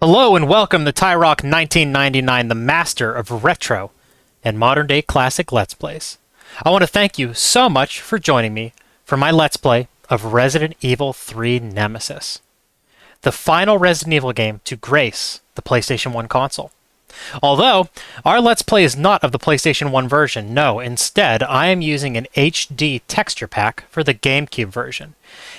Hello and welcome to Tyrock 1999, the master of retro and modern-day classic Let's Plays. I want to thank you so much for joining me for my Let's Play of Resident Evil 3 Nemesis, the final Resident Evil game to grace the PlayStation 1 console. Although, our Let's Play is not of the PlayStation 1 version, no, instead I am using an HD texture pack for the GameCube version.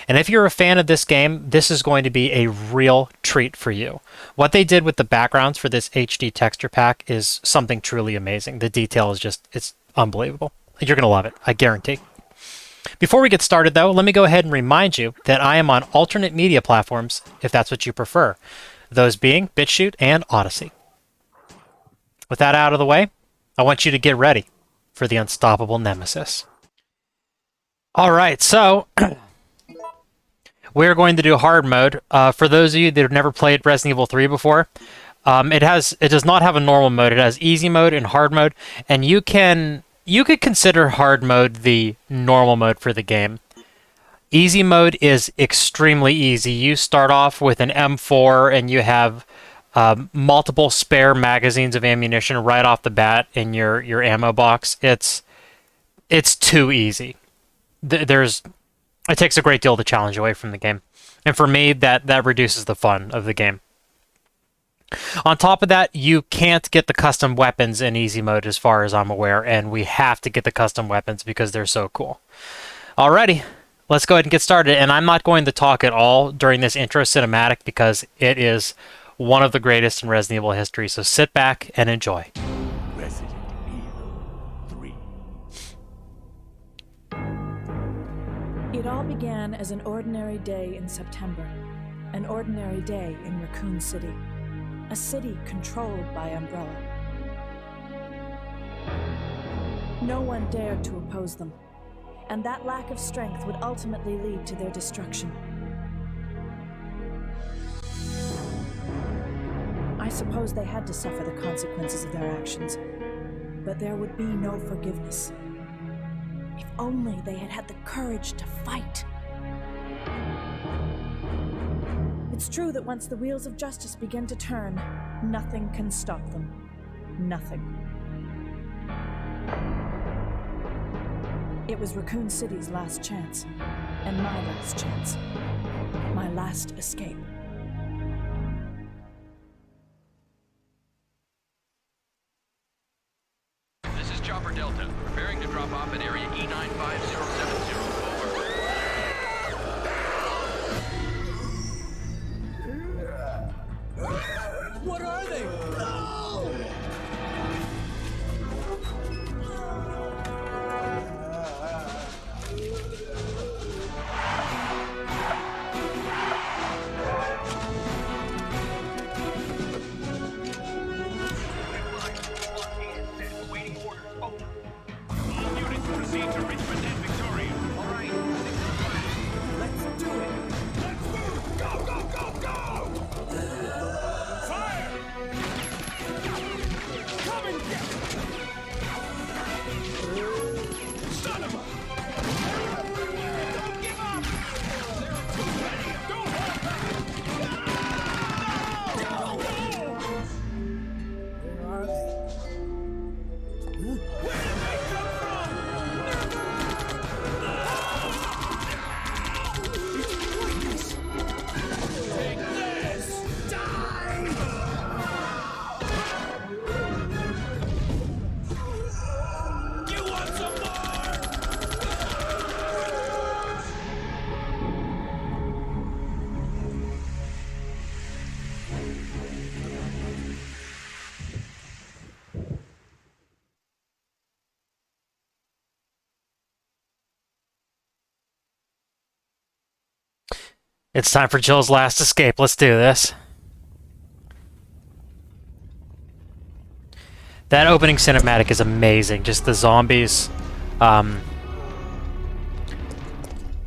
And if you're a fan of this game, this is going to be a real treat for you. What they did with the backgrounds for this HD texture pack is something truly amazing. The detail is just, it's unbelievable. You're going to love it, I guarantee. Before we get started though, let me go ahead and remind you that I am on alternate media platforms if that's what you prefer. Those being BitChute and Odyssey. With that out of the way, I want you to get ready for the unstoppable Nemesis. Alright, so we're going to do hard mode. For those of you that have never played Resident Evil 3 before, it does not have a normal mode. It has easy mode and hard mode, and you could consider hard mode the normal mode for the game. Easy mode is extremely easy. You start off with an M4 and you have multiple spare magazines of ammunition right off the bat in your ammo box. It's too easy. It takes a great deal of the challenge away from the game. And for me, that reduces the fun of the game. On top of that, you can't get the custom weapons in easy mode as far as I'm aware, and we have to get the custom weapons because they're so cool. Alrighty, let's go ahead and get started. And I'm not going to talk at all during this intro cinematic because it is one of the greatest in Resident Evil history, so sit back and enjoy. Resident Evil 3. It all began as an ordinary day in September. An ordinary day in Raccoon City. A city controlled by Umbrella. No one dared to oppose them, and that lack of strength would ultimately lead to their destruction. I suppose they had to suffer the consequences of their actions, but there would be no forgiveness. If only they had had the courage to fight. It's true that once the wheels of justice begin to turn, nothing can stop them. Nothing. It was Raccoon City's last chance, and my last chance. My last escape. This is Chopper Delta, preparing to drop off at area E95070. Over. What are they? Waiting order. Over. All units proceed to Richmond and Victoria. All right. Let's do it. Let's move. Go, go, go, go. Fire! Come and get it. Son of a... Don't give up. Don't hold back. No! Where are they? Where did they come from? Take this! Die! You want some more? It's time for Jill's last escape. Let's do this. That opening cinematic is amazing. Just the zombies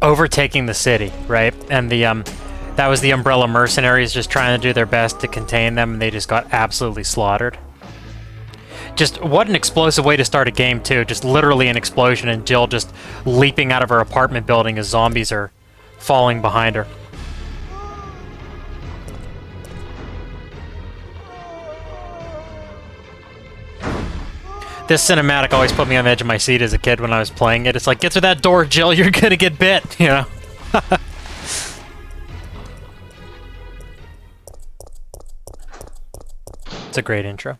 overtaking the city, right? And that was the Umbrella mercenaries just trying to do their best to contain them, and they just got absolutely slaughtered. Just what an explosive way to start a game too. Just literally an explosion and Jill just leaping out of her apartment building as zombies are falling behind her. This cinematic always put me on the edge of my seat as a kid when I was playing it. It's like, get through that door, Jill, you're gonna get bit, you know? It's a great intro.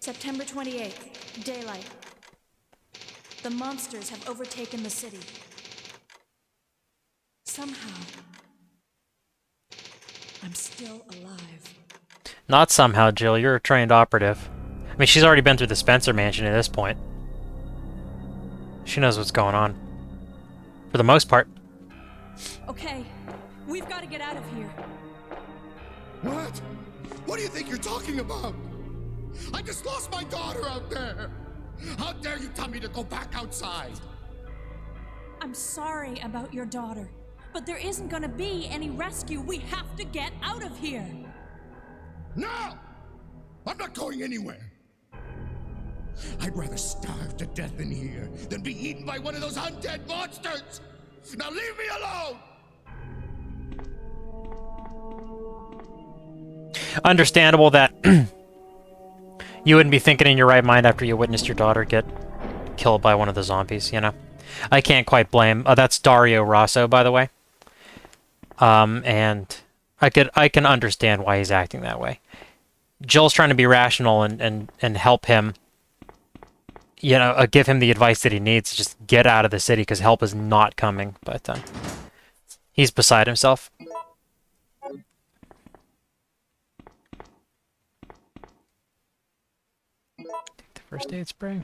September 28th, daylight. The monsters have overtaken the city. Somehow, I'm still alive. Not somehow, Jill. You're a trained operative. I mean, she's already been through the Spencer mansion at this point. She knows what's going on. For the most part. Okay, we've got to get out of here. What? What do you think you're talking about? I just lost my daughter out there. How dare you tell me to go back outside? I'm sorry about your daughter, but there isn't gonna be any rescue. We have to get out of here. No! I'm not going anywhere. I'd rather starve to death in here than be eaten by one of those undead monsters. Now leave me alone! Understandable that you wouldn't be thinking in your right mind after you witnessed your daughter get killed by one of the zombies, you know? I can't quite blame... that's Dario Rosso, by the way. And I can understand why he's acting that way. Jill's trying to be rational and help him, you know, give him the advice that he needs to just get out of the city because help is not coming. But he's beside himself. Take the first aid spray.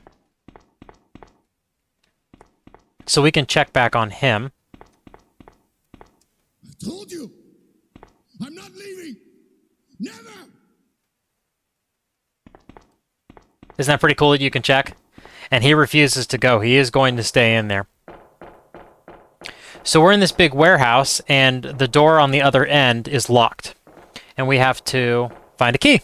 So we can check back on him. I told you! I'm not leaving! Never! Isn't that pretty cool that you can check? And he refuses to go. He is going to stay in there. So we're in this big warehouse, and the door on the other end is locked. And we have to find a key.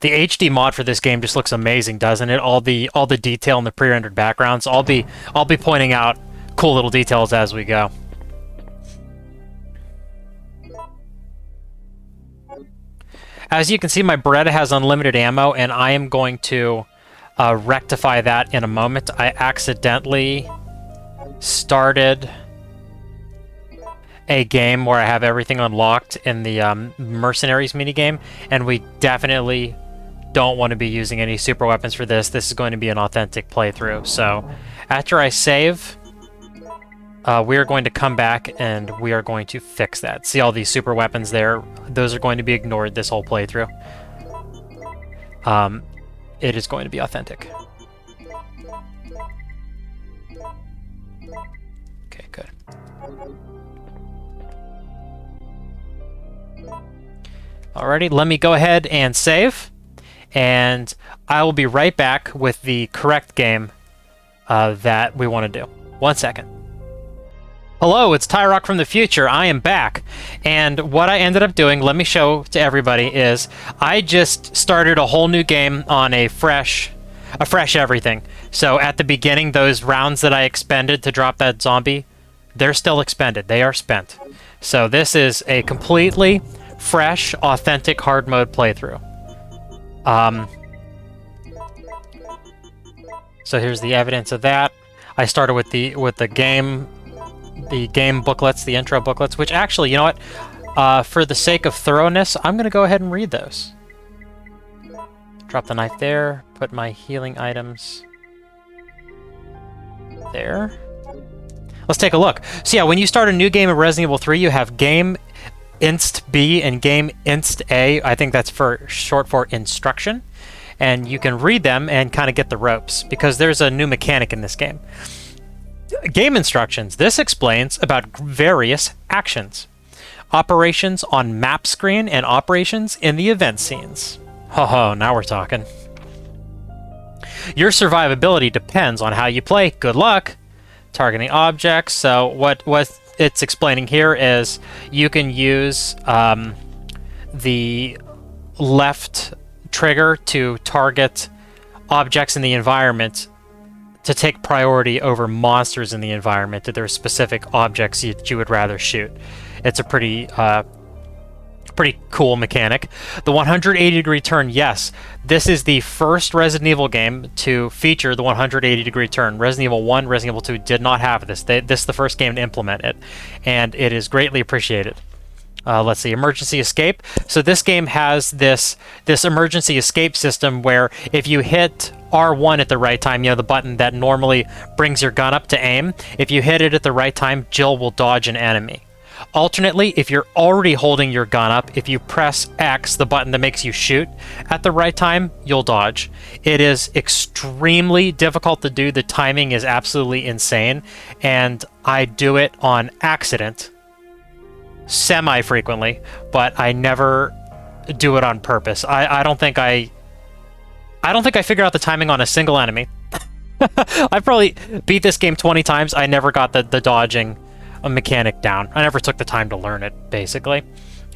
The HD mod for this game just looks amazing, doesn't it? All the detail in the pre-rendered backgrounds. I'll be pointing out cool little details as we go. As you can see, my Beretta has unlimited ammo, and I am going to rectify that in a moment. I accidentally started a game where I have everything unlocked in the Mercenaries minigame, and we definitely don't want to be using any super weapons for this. This is going to be an authentic playthrough. So after I save, we are going to come back and we are going to fix that. See all these super weapons there? Those are going to be ignored this whole playthrough. It is going to be authentic. Okay, good. Alrighty, let me go ahead and save. And I will be right back with the correct game that we want to do. 1 second. Hello, it's Tyrock from the future. I am back. And what I ended up doing, let me show to everybody, is I just started a whole new game on a fresh everything. So at the beginning, those rounds that I expended to drop that zombie, they're still expended. They are spent. So this is a completely fresh, authentic hard mode playthrough. So here's the evidence of that. I started with the game booklets, the intro booklets, which actually, you know what? For the sake of thoroughness, I'm going to go ahead and read those. Drop the knife there, put my healing items there. Let's take a look. So yeah, when you start a new game of Resident Evil 3, you have Game Inst B and Game Inst A. I think that's short for instruction. And you can read them and kind of get the ropes, because there's a new mechanic in this game. Game instructions. This explains about various actions. Operations on map screen and operations in the event scenes. Ho, now we're talking. Your survivability depends on how you play. Good luck. Targeting objects. So what it's explaining here is you can use the left trigger to target objects in the environment to take priority over monsters in the environment, that there are specific objects that you would rather shoot. It's a pretty Pretty cool mechanic. The 180-degree turn, yes. This is the first Resident Evil game to feature the 180-degree turn. Resident Evil 1, Resident Evil 2 did not have this. This is the first game to implement it, and it is greatly appreciated. Let's see, emergency escape. So this game has this emergency escape system where if you hit R1 at the right time, the button that normally brings your gun up to aim, if you hit it at the right time, Jill will dodge an enemy. Alternately, if you're already holding your gun up, if you press X, the button that makes you shoot, at the right time, you'll dodge. It is extremely difficult to do. The timing is absolutely insane, and I do it on accident semi-frequently, but I never do it on purpose. I don't think I figured out the timing on a single enemy. I've probably beat this game 20 times. I never got the dodging mechanic down. I never took the time to learn it, basically.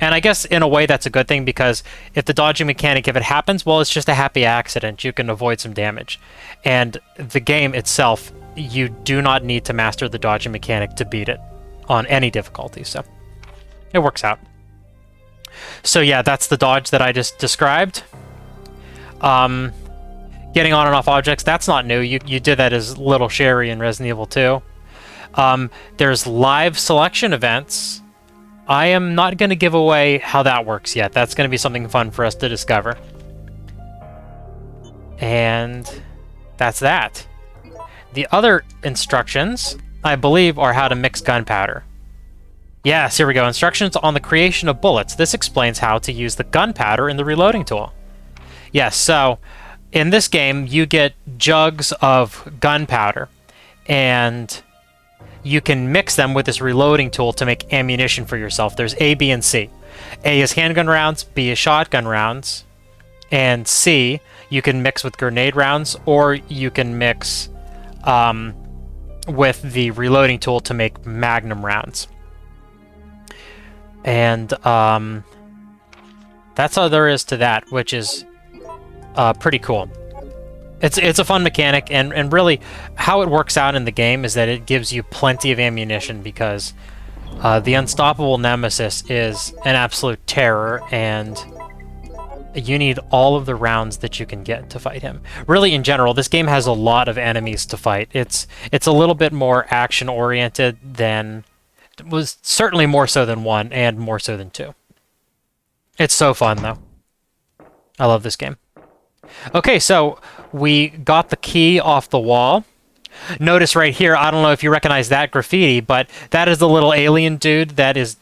And I guess in a way that's a good thing, because if the dodging mechanic, if it happens, well, it's just a happy accident. You can avoid some damage. And the game itself, you do not need to master the dodging mechanic to beat it on any difficulty, so it works out. So yeah, that's the dodge that I just described. Getting on and off objects, that's not new. You did that as Little Sherry in Resident Evil 2. There's live selection events. I am not going to give away how that works yet. That's going to be something fun for us to discover. And that's that. The other instructions, I believe, are how to mix gunpowder. Yes, here we go. Instructions on the creation of bullets. This explains how to use the gunpowder in the reloading tool. Yes, so in this game, you get jugs of gunpowder, and you can mix them with this reloading tool to make ammunition for yourself. There's A, B, and C. A is handgun rounds, B is shotgun rounds, and C you can mix with grenade rounds, or you can mix with the reloading tool to make magnum rounds. And that's all there is to that, which is pretty cool. It's a fun mechanic, and really how it works out in the game is that it gives you plenty of ammunition, because the unstoppable Nemesis is an absolute terror, and you need all of the rounds that you can get to fight him. Really, in general, this game has a lot of enemies to fight. It's a little bit more action-oriented than... was certainly more so than 1, and more so than 2. It's so fun, though. I love this game. Okay, so we got the key off the wall. Notice right here, I don't know if you recognize that graffiti, but that is the little alien dude that is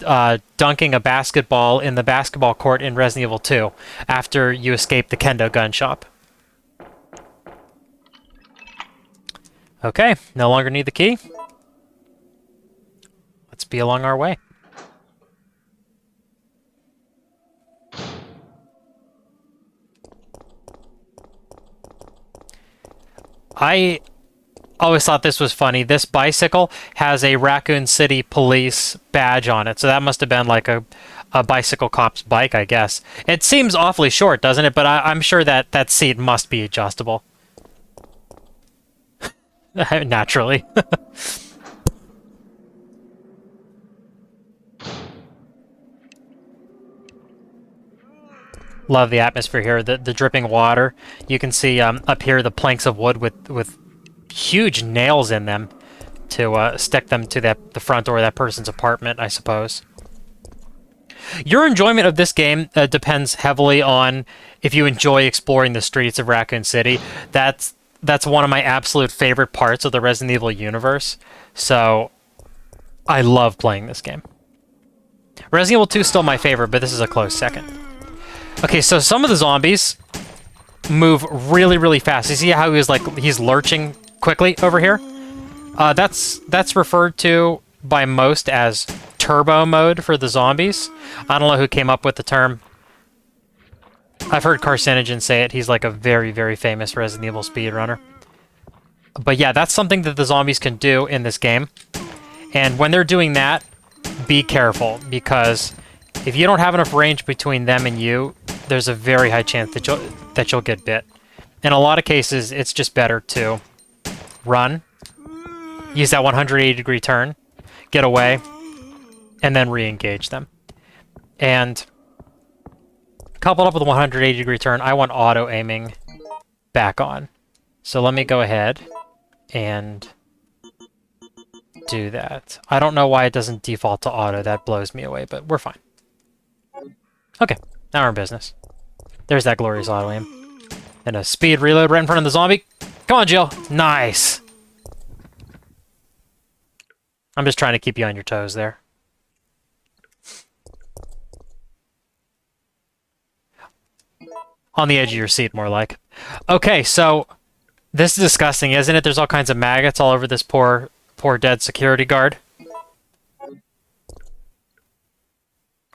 dunking a basketball in the basketball court in Resident Evil 2 after you escape the Kendo gun shop. Okay, no longer need the key. Let's be along our way. I always thought this was funny. This bicycle has a Raccoon City police badge on it, so that must have been like a bicycle cop's bike, I guess. It seems awfully short, doesn't it? But I'm sure that seat must be adjustable. Naturally. Love the atmosphere here, the dripping water. You can see up here the planks of wood with huge nails in them to stick them to the front door of that person's apartment, I suppose. Your enjoyment of this game depends heavily on if you enjoy exploring the streets of Raccoon City. That's one of my absolute favorite parts of the Resident Evil universe, so I love playing this game. Resident Evil 2 is still my favorite, but this is a close second. Okay, so some of the zombies move really, really fast. You see how he's lurching quickly over here? That's referred to by most as turbo mode for the zombies. I don't know who came up with the term. I've heard Carcinogen say it. He's like a very, very famous Resident Evil speedrunner. But yeah, that's something that the zombies can do in this game. And when they're doing that, be careful, because if you don't have enough range between them and you, there's a very high chance that you'll get bit. In a lot of cases, it's just better to run, use that 180-degree turn, get away, and then re-engage them. And coupled up with a 180-degree turn, I want auto aiming back on. So let me go ahead and do that. I don't know why it doesn't default to auto. That blows me away, but we're fine. Okay, now we're in business. There's that glorious auto aim. And a speed reload right in front of the zombie. Come on, Jill. Nice. I'm just trying to keep you on your toes there. On the edge of your seat, more like. Okay, so this is disgusting, isn't it? There's all kinds of maggots all over this poor dead security guard.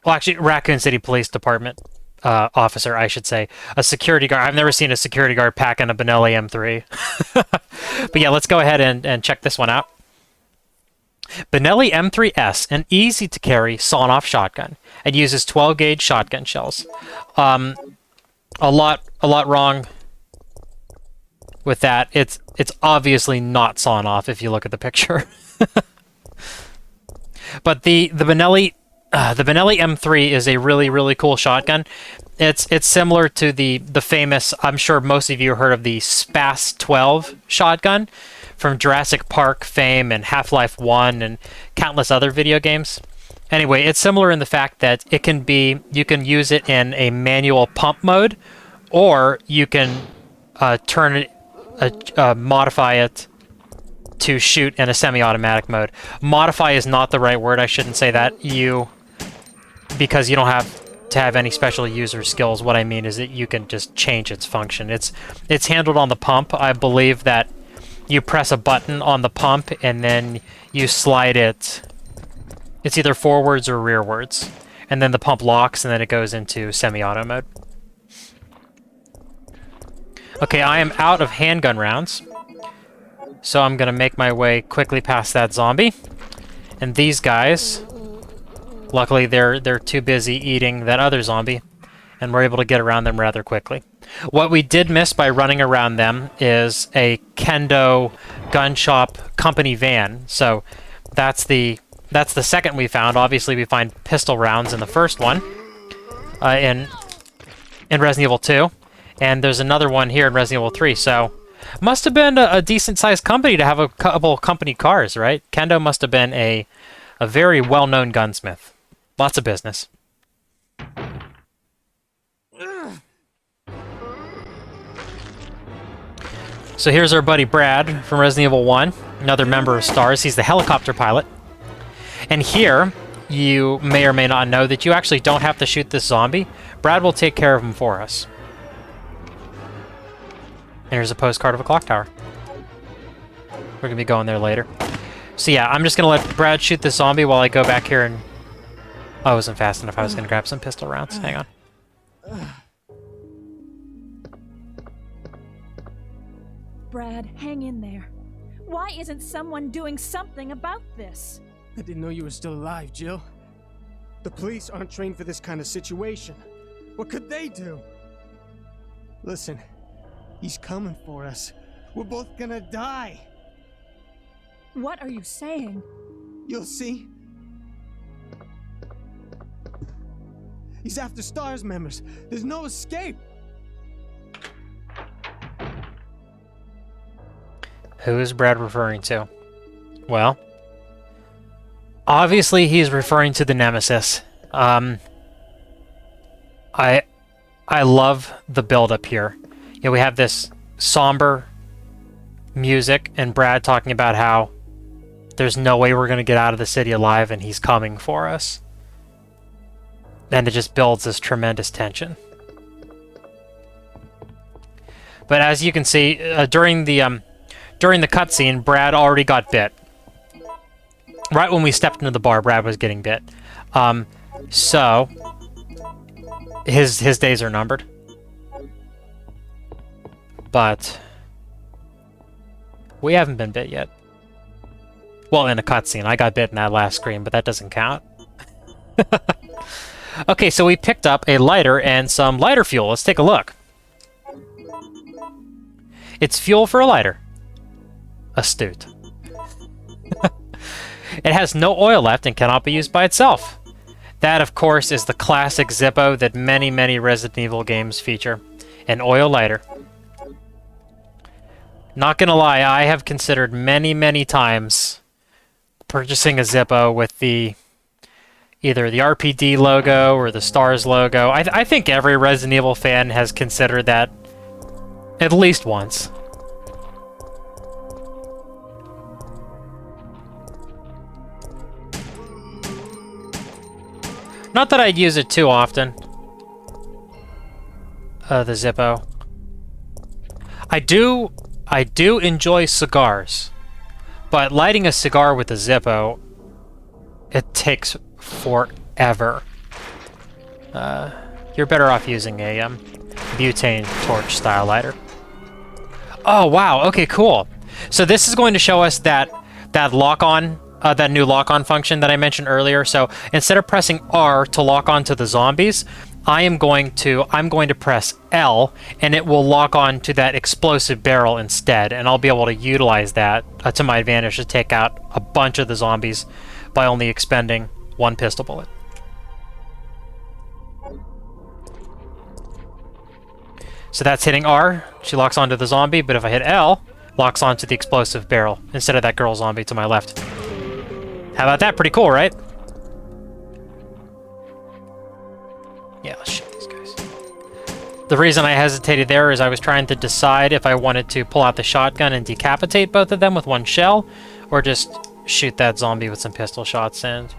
Well, actually, Raccoon City Police Department officer, I should say. A security guard. I've never seen a security guard packing a Benelli M3. But yeah, let's go ahead and check this one out. Benelli M3S, an easy-to-carry sawn-off shotgun. It uses 12-gauge shotgun shells. A lot wrong with that. It's obviously not sawn off if you look at the picture. But the Benelli M3 is a really cool shotgun. It's similar to the famous, I'm sure most of you heard of the Spas 12 shotgun from Jurassic Park fame and Half-Life 1 and countless other video games. Anyway, it's similar in the fact that you can use it in a manual pump mode, or you can modify it to shoot in a semi-automatic mode. Modify is not the right word. I shouldn't say that. Because you don't have to have any special user skills. What I mean is that you can just change its function. It's handled on the pump. I believe that you press a button on the pump and then you slide it. It's either forwards or rearwards. And then the pump locks and then it goes into semi-auto mode. Okay, I am out of handgun rounds. So I'm going to make my way quickly past that zombie. And these guys, luckily they're too busy eating that other zombie, and we're able to get around them rather quickly. What we did miss by running around them is a Kendo gun shop company van. So that's the second we found. Obviously we find pistol rounds in the first one, in Resident Evil 2. And there's another one here in Resident Evil 3, so must have been a decent-sized company to have a couple company cars, right? Kendo must have been a very well-known gunsmith. Lots of business. So here's our buddy Brad from Resident Evil 1, another member of STARS. He's the helicopter pilot. And here, you may or may not know that you actually don't have to shoot this zombie. Brad will take care of him for us. And here's a postcard of a clock tower. We're going to be going there later. So yeah, I'm just going to let Brad shoot this zombie while I go back here and... Oh, I wasn't fast enough. I was going to grab some pistol rounds. Hang on. Brad, hang in there. Why isn't someone doing something about this? I didn't know you were still alive, Jill. The police aren't trained for this kind of situation. What could they do? Listen, he's coming for us. We're both gonna die. What are you saying? You'll see. He's after STARS members. There's no escape. Who is Brad referring to? Well, obviously he's referring to the Nemesis. I love the build-up here. You know, we have this somber music and Brad talking about how there's no way we're going to get out of the city alive and he's coming for us. And it just builds this tremendous tension. But as you can see, during the cutscene, Brad already got bit. Right when we stepped into the bar, Brad was getting bit. So his days are numbered. But we haven't been bit yet. Well, in a cutscene. I got bit in that last screen, but that doesn't count. Okay, so we picked up a lighter and some lighter fuel. Let's take a look. It's fuel for a lighter. Astute. It has no oil left and cannot be used by itself. That, of course, is the classic Zippo that many, many Resident Evil games feature. An oil lighter. Not gonna lie, I have considered many, many times purchasing a Zippo with the either the RPD logo or the STARS logo. I think every Resident Evil fan has considered that at least once. Not that I'd use it too often. The Zippo. I do enjoy cigars, but lighting a cigar with a Zippo, it takes forever. You're better off using a butane torch style lighter. Oh wow, okay, cool. So this is going to show us that lock-on, that new lock-on function that I mentioned earlier. So instead of pressing R to lock onto the zombies, I'm going to press L, and it will lock on to that explosive barrel instead, and I'll be able to utilize that to my advantage to take out a bunch of the zombies by only expending one pistol bullet. So that's hitting R, she locks onto the zombie, but if I hit L, locks onto the explosive barrel instead of that girl zombie to my left. How about that? Pretty cool, right? Yeah, let's shoot these guys. The reason I hesitated there is I was trying to decide if I wanted to pull out the shotgun and decapitate both of them with one shell, or just shoot that zombie with some pistol shots, and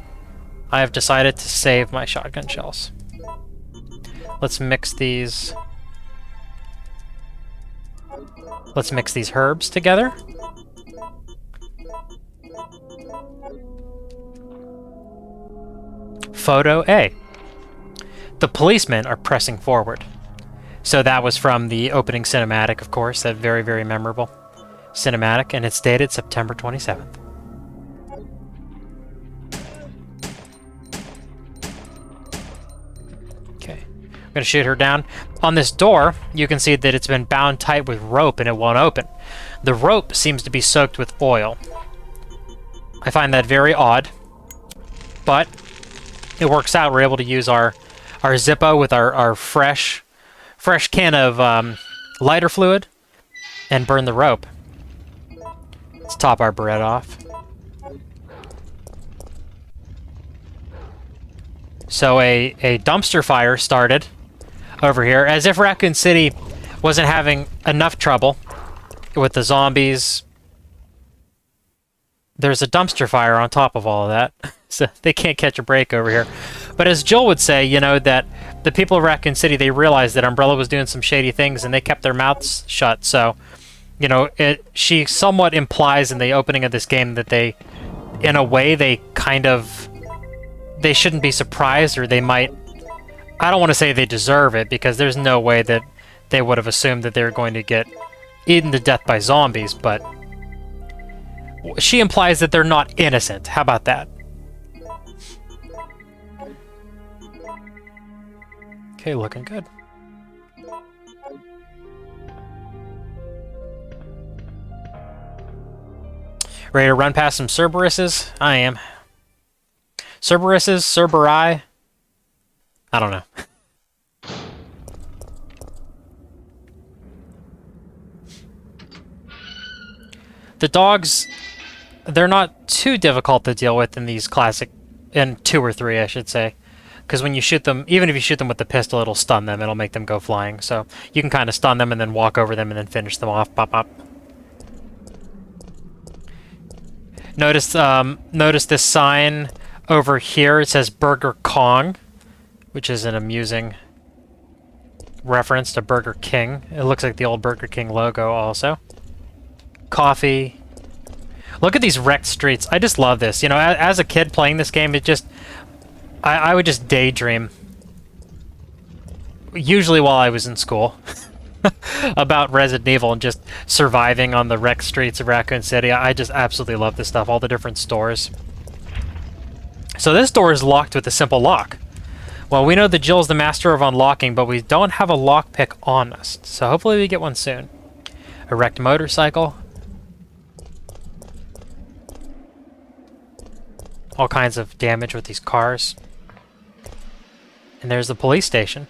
I have decided to save my shotgun shells. Let's mix these... Let's mix these herbs together. Photo A. The policemen are pressing forward. So that was from the opening cinematic, of course, that very, very memorable cinematic, and it's dated September 27th. Okay, I'm gonna shoot her down. On this door, you can see that it's been bound tight with rope and it won't open. The rope seems to be soaked with oil. I find that very odd, but it works out. We're able to use our Zippo with our fresh can of lighter fluid and burn the rope. Let's top our bread off. So a dumpster fire started over here, as if Raccoon City wasn't having enough trouble with the zombies. There's a dumpster fire on top of all of that, so they can't catch a break over here. But as Joel would say, you know, that the people of Raccoon City, they realized that Umbrella was doing some shady things, and they kept their mouths shut. So, you know, she somewhat implies in the opening of this game that they, in a way, they shouldn't be surprised, or they might... I don't want to say they deserve it, because there's no way that they would have assumed that they were going to get eaten to death by zombies, but she implies that they're not innocent. How about that? Okay, looking good. Ready to run past some Cerberuses? I am. Cerberuses? Cerberi? I don't know. The dogs, they're not too difficult to deal with in these classic, in 2 or 3, I should say. Because when you shoot them, even if you shoot them with the pistol, it'll stun them. It'll make them go flying. So you can kind of stun them and then walk over them and then finish them off. Pop, pop. Notice this sign over here. It says Burger Kong, which is an amusing reference to Burger King. It looks like the old Burger King logo also. Coffee. Look at these wrecked streets. I just love this. You know, as a kid playing this game, it just... I would just daydream, usually while I was in school, about Resident Evil and just surviving on the wrecked streets of Raccoon City. I just absolutely love this stuff, all the different stores. So this door is locked with a simple lock. Well, we know that Jill's the master of unlocking, but we don't have a lockpick on us, so hopefully we get one soon. A wrecked motorcycle. All kinds of damage with these cars. And there's the police station.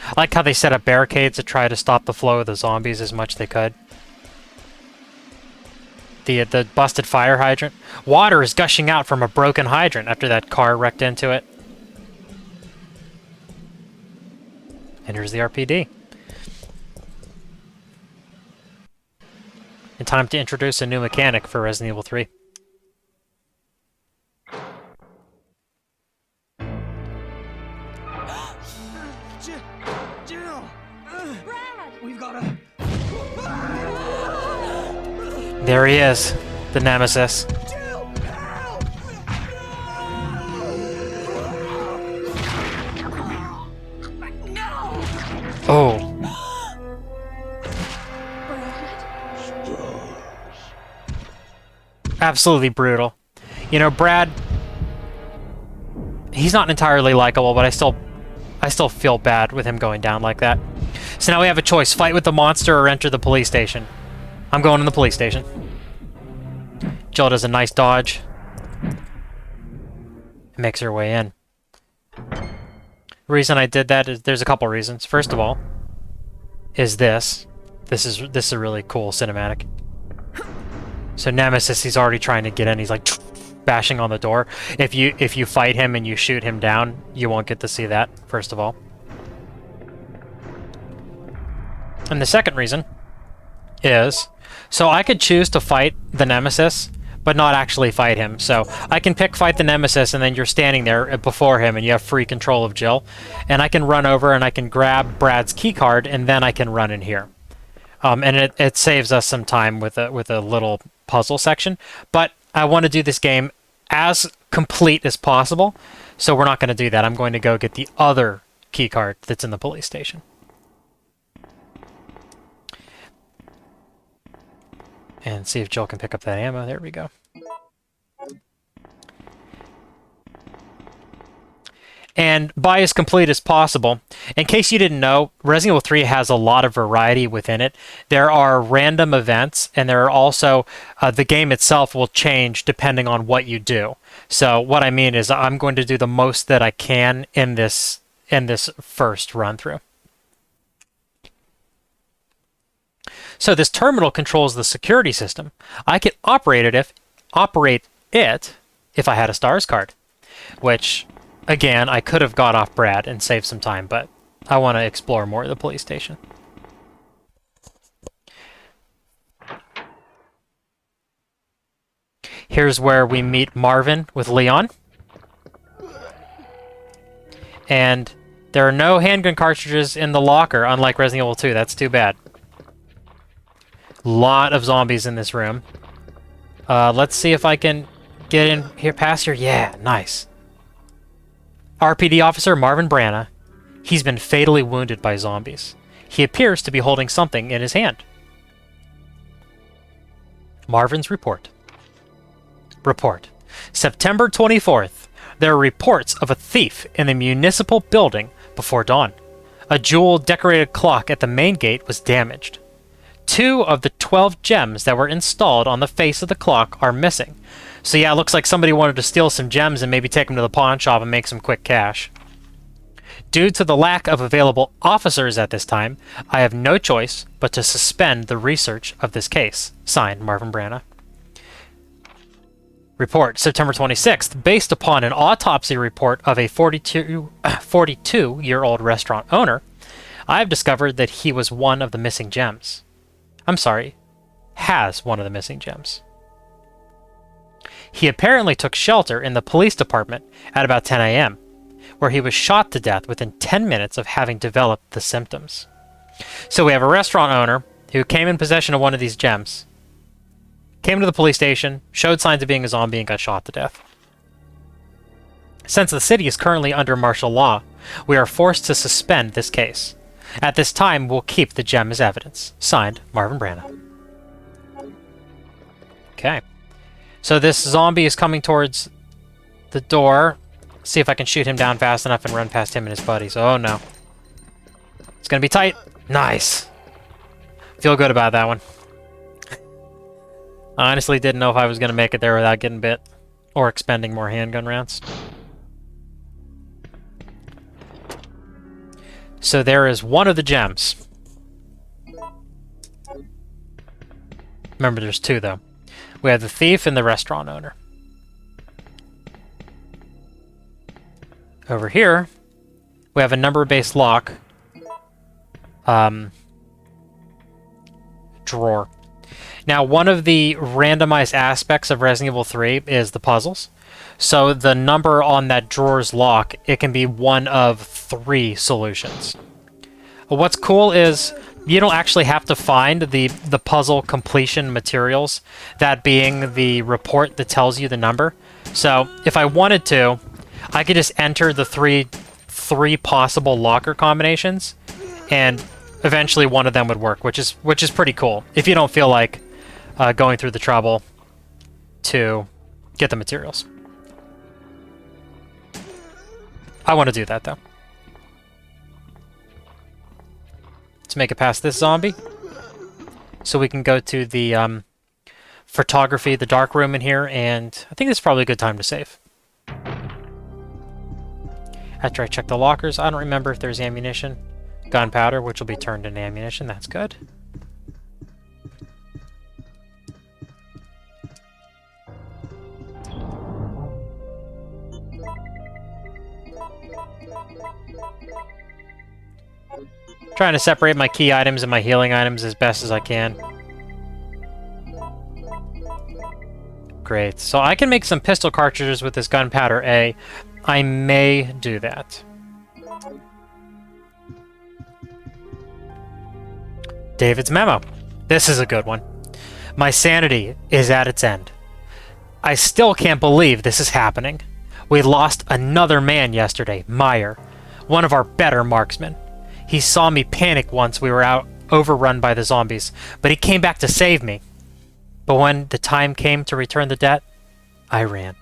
I like how they set up barricades to try to stop the flow of the zombies as much as they could. The busted fire hydrant. Water is gushing out from a broken hydrant after that car wrecked into it. And here's the RPD. And time to introduce a new mechanic for Resident Evil 3. Jill! We've gotta... There he is, the Nemesis. Jill! Help! Oh. Absolutely brutal. You know, Brad, he's not entirely likable, but I still feel bad with him going down like that. So now we have a choice: fight with the monster or enter the police station. I'm going in the police station. Jill does a nice dodge. Makes her way in. The reason I did that is there's a couple reasons. First of all, is this is a really cool cinematic. So Nemesis, he's already trying to get in. He's like bashing on the door. If you fight him and you shoot him down, you won't get to see that, first of all. And the second reason is, so I could choose to fight the Nemesis, but not actually fight him. So I can pick fight the Nemesis, and then you're standing there before him, and you have free control of Jill. And I can run over, and I can grab Brad's keycard, and then I can run in here. And it saves us some time with a little puzzle section. But I want to do this game as complete as possible, so we're not going to do that. I'm going to go get the other keycard that's in the police station. And see if Jill can pick up that ammo. There we go. And by as complete as possible, in case you didn't know, Resident Evil 3 has a lot of variety within it. There are random events, and there are also, the game itself will change depending on what you do. So what I mean is I'm going to do the most that I can in this first run through. So this terminal controls the security system. I could operate it if I had a STARS card, which, again, I could have got off Brad and saved some time, but I want to explore more of the police station. Here's where we meet Marvin with Leon. And there are no handgun cartridges in the locker, unlike Resident Evil 2. That's too bad. Lot of zombies in this room. Let's see if I can get in here, past here. Yeah, nice. RPD officer Marvin Branagh. He's been fatally wounded by zombies. He appears to be holding something in his hand. Marvin's report. Report. September 24th. There are reports of a thief in the municipal building before dawn. A jewel-decorated clock at the main gate was damaged. 2 of the 12 gems that were installed on the face of the clock are missing. So yeah, it looks like somebody wanted to steal some gems and maybe take them to the pawn shop and make some quick cash. Due to the lack of available officers at this time, I have no choice but to suspend the research of this case. Signed, Marvin Branagh. Report, September 26th. Based upon an autopsy report of a 42-year-old restaurant owner, I have discovered that he was one of the missing gems. I'm sorry, has one of the missing gems. He apparently took shelter in the police department at about 10 a.m., where he was shot to death within 10 minutes of having developed the symptoms. So we have a restaurant owner who came in possession of one of these gems, came to the police station, showed signs of being a zombie, and got shot to death. Since the city is currently under martial law, we are forced to suspend this case. At this time, we'll keep the gem as evidence. Signed, Marvin Branagh. Okay. So this zombie is coming towards the door. See if I can shoot him down fast enough and run past him and his buddies. Oh, no. It's going to be tight. Nice. Feel good about that one. I honestly didn't know if I was going to make it there without getting bit or expending more handgun rounds. So there is one of the gems. Remember, there's two, though. We have the thief and the restaurant owner. Over here, we have a number-based lock drawer. Now, one of the randomized aspects of Resident Evil 3 is the puzzles. So the number on that drawer's lock, it can be one of 3 solutions. What's cool is you don't actually have to find the puzzle completion materials, that being the report that tells you the number. So if I wanted to, I could just enter the three possible locker combinations, and eventually one of them would work, which is pretty cool if you don't feel like going through the trouble to get the materials. I want to do that, though. Let's make it past this zombie, so we can go to the photography, the dark room in here, and I think this is probably a good time to save. After I check the lockers, I don't remember if there's ammunition. Gunpowder, which will be turned into ammunition. That's good. Trying to separate my key items and my healing items as best as I can. Great. So I can make some pistol cartridges with this gunpowder A. I may do that. David's memo. This is a good one. My sanity is at its end. I still can't believe this is happening. We lost another man yesterday, Meyer, one of our better marksmen. He saw me panic once we were out overrun by the zombies, but he came back to save me. But when the time came to return the debt, I ran.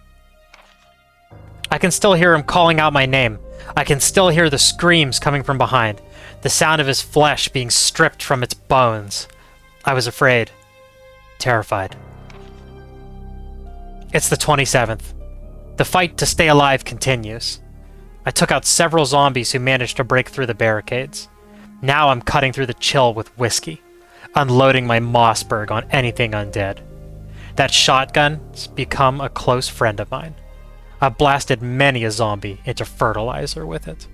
I can still hear him calling out my name. I can still hear the screams coming from behind, the sound of his flesh being stripped from its bones. I was afraid, terrified. It's the 27th. The fight to stay alive continues. I took out several zombies who managed to break through the barricades. Now I'm cutting through the chill with whiskey, unloading my Mossberg on anything undead. That shotgun's become a close friend of mine. I've blasted many a zombie into fertilizer with it.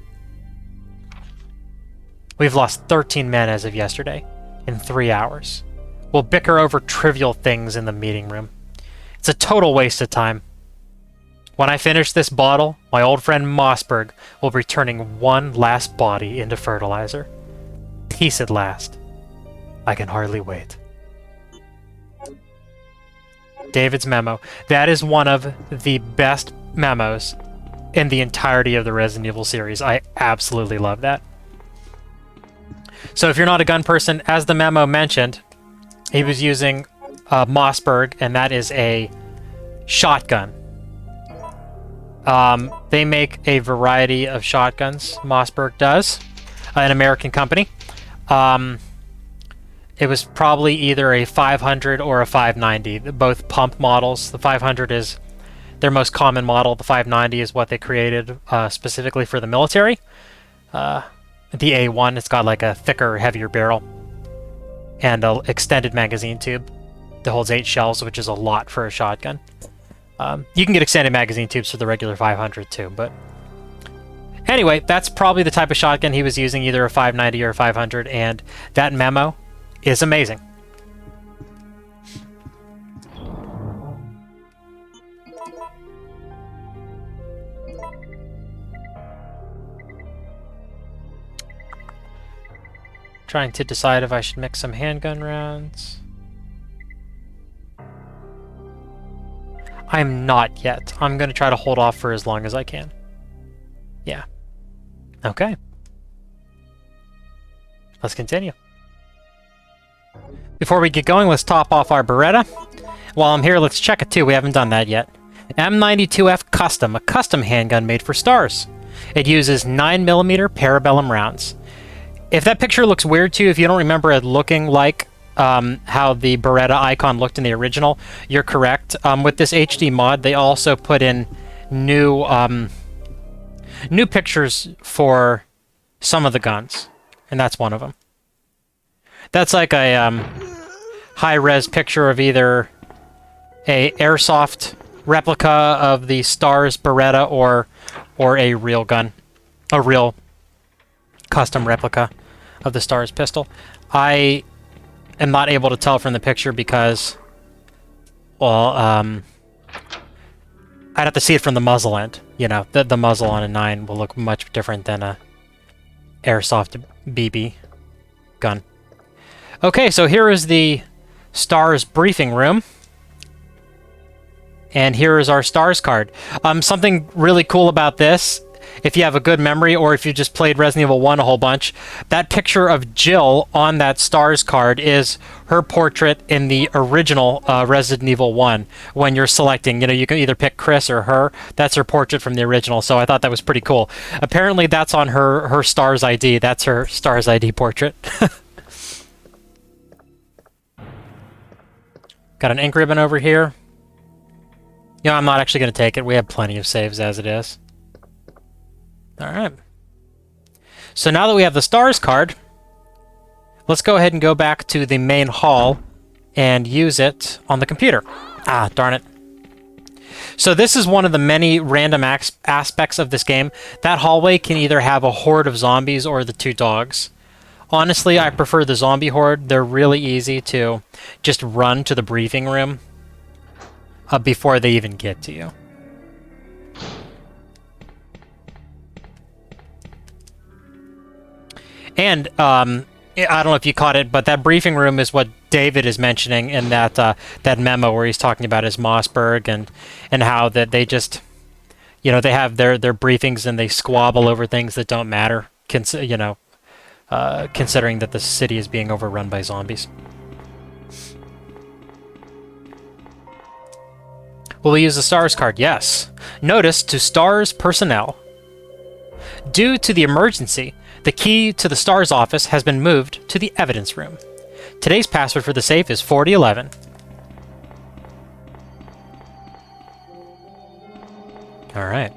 We've lost 13 men as of yesterday, in 3 hours. We'll bicker over trivial things in the meeting room. It's a total waste of time. When I finish this bottle, my old friend Mossberg will be turning one last body into fertilizer. Peace at last. I can hardly wait. David's memo. That is one of the best memos in the entirety of the Resident Evil series. I absolutely love that. So if you're not a gun person, as the memo mentioned, he was using Mossberg, and that is a shotgun. They make a variety of shotguns, Mossberg does, an American company. It was probably either a 500 or a 590, both pump models. The 500 is their most common model. The 590 is what they created specifically for the military. The A1, it's got like a thicker, heavier barrel and an extended magazine tube that holds 8 shells, which is a lot for a shotgun. You can get extended magazine tubes for the regular 500 too, but anyway, that's probably the type of shotgun he was using, either a 590 or a 500, and that memo is amazing. Trying to decide if I should mix some handgun rounds. I'm not yet. I'm going to try to hold off for as long as I can. Yeah. Okay. Let's continue. Before we get going, let's top off our Beretta. While I'm here, let's check it too. We haven't done that yet. M92F Custom, a custom handgun made for stars. It uses 9mm parabellum rounds. If that picture looks weird to you, if you don't remember it looking like how the Beretta icon looked in the original, you're correct. With this HD mod, they also put in new pictures for some of the guns, and that's one of them. That's like a high-res picture of either a airsoft replica of the STARS Beretta or a real gun, a real custom replica of the STARS pistol. I am not able to tell from the picture because, well, I'd have to see it from the muzzle end. You know, the muzzle on a 9 will look much different than a airsoft BB gun. Okay, so here is the STARS briefing room. And here is our STARS card. Something really cool about this, if you have a good memory or if you just played Resident Evil 1 a whole bunch, that picture of Jill on that STARS card is her portrait in the original Resident Evil 1. When you're selecting, you know, you can either pick Chris or her. That's her portrait from the original, so I thought that was pretty cool. Apparently that's on her STARS ID. That's her STARS ID portrait. Got an ink ribbon over here. You know, I'm not actually going to take it. We have plenty of saves as it is. Alright. So now that we have the STARS card, let's go ahead and go back to the main hall and use it on the computer. Ah, darn it. So this is one of the many random aspects of this game. That hallway can either have a horde of zombies or the 2 dogs. Honestly, I prefer the zombie horde. They're really easy to just run to the briefing room before they even get to you. And I don't know if you caught it, but that briefing room is what David is mentioning in that that memo where he's talking about his Mossberg and how that they just, you know, they have their briefings and they squabble over things that don't matter. You know, considering that the city is being overrun by zombies. Will we use the STARS card? Yes. Notice to STARS personnel. Due to the emergency, the key to the STARS office has been moved to the evidence room. Today's password for the safe is 4011. Alright.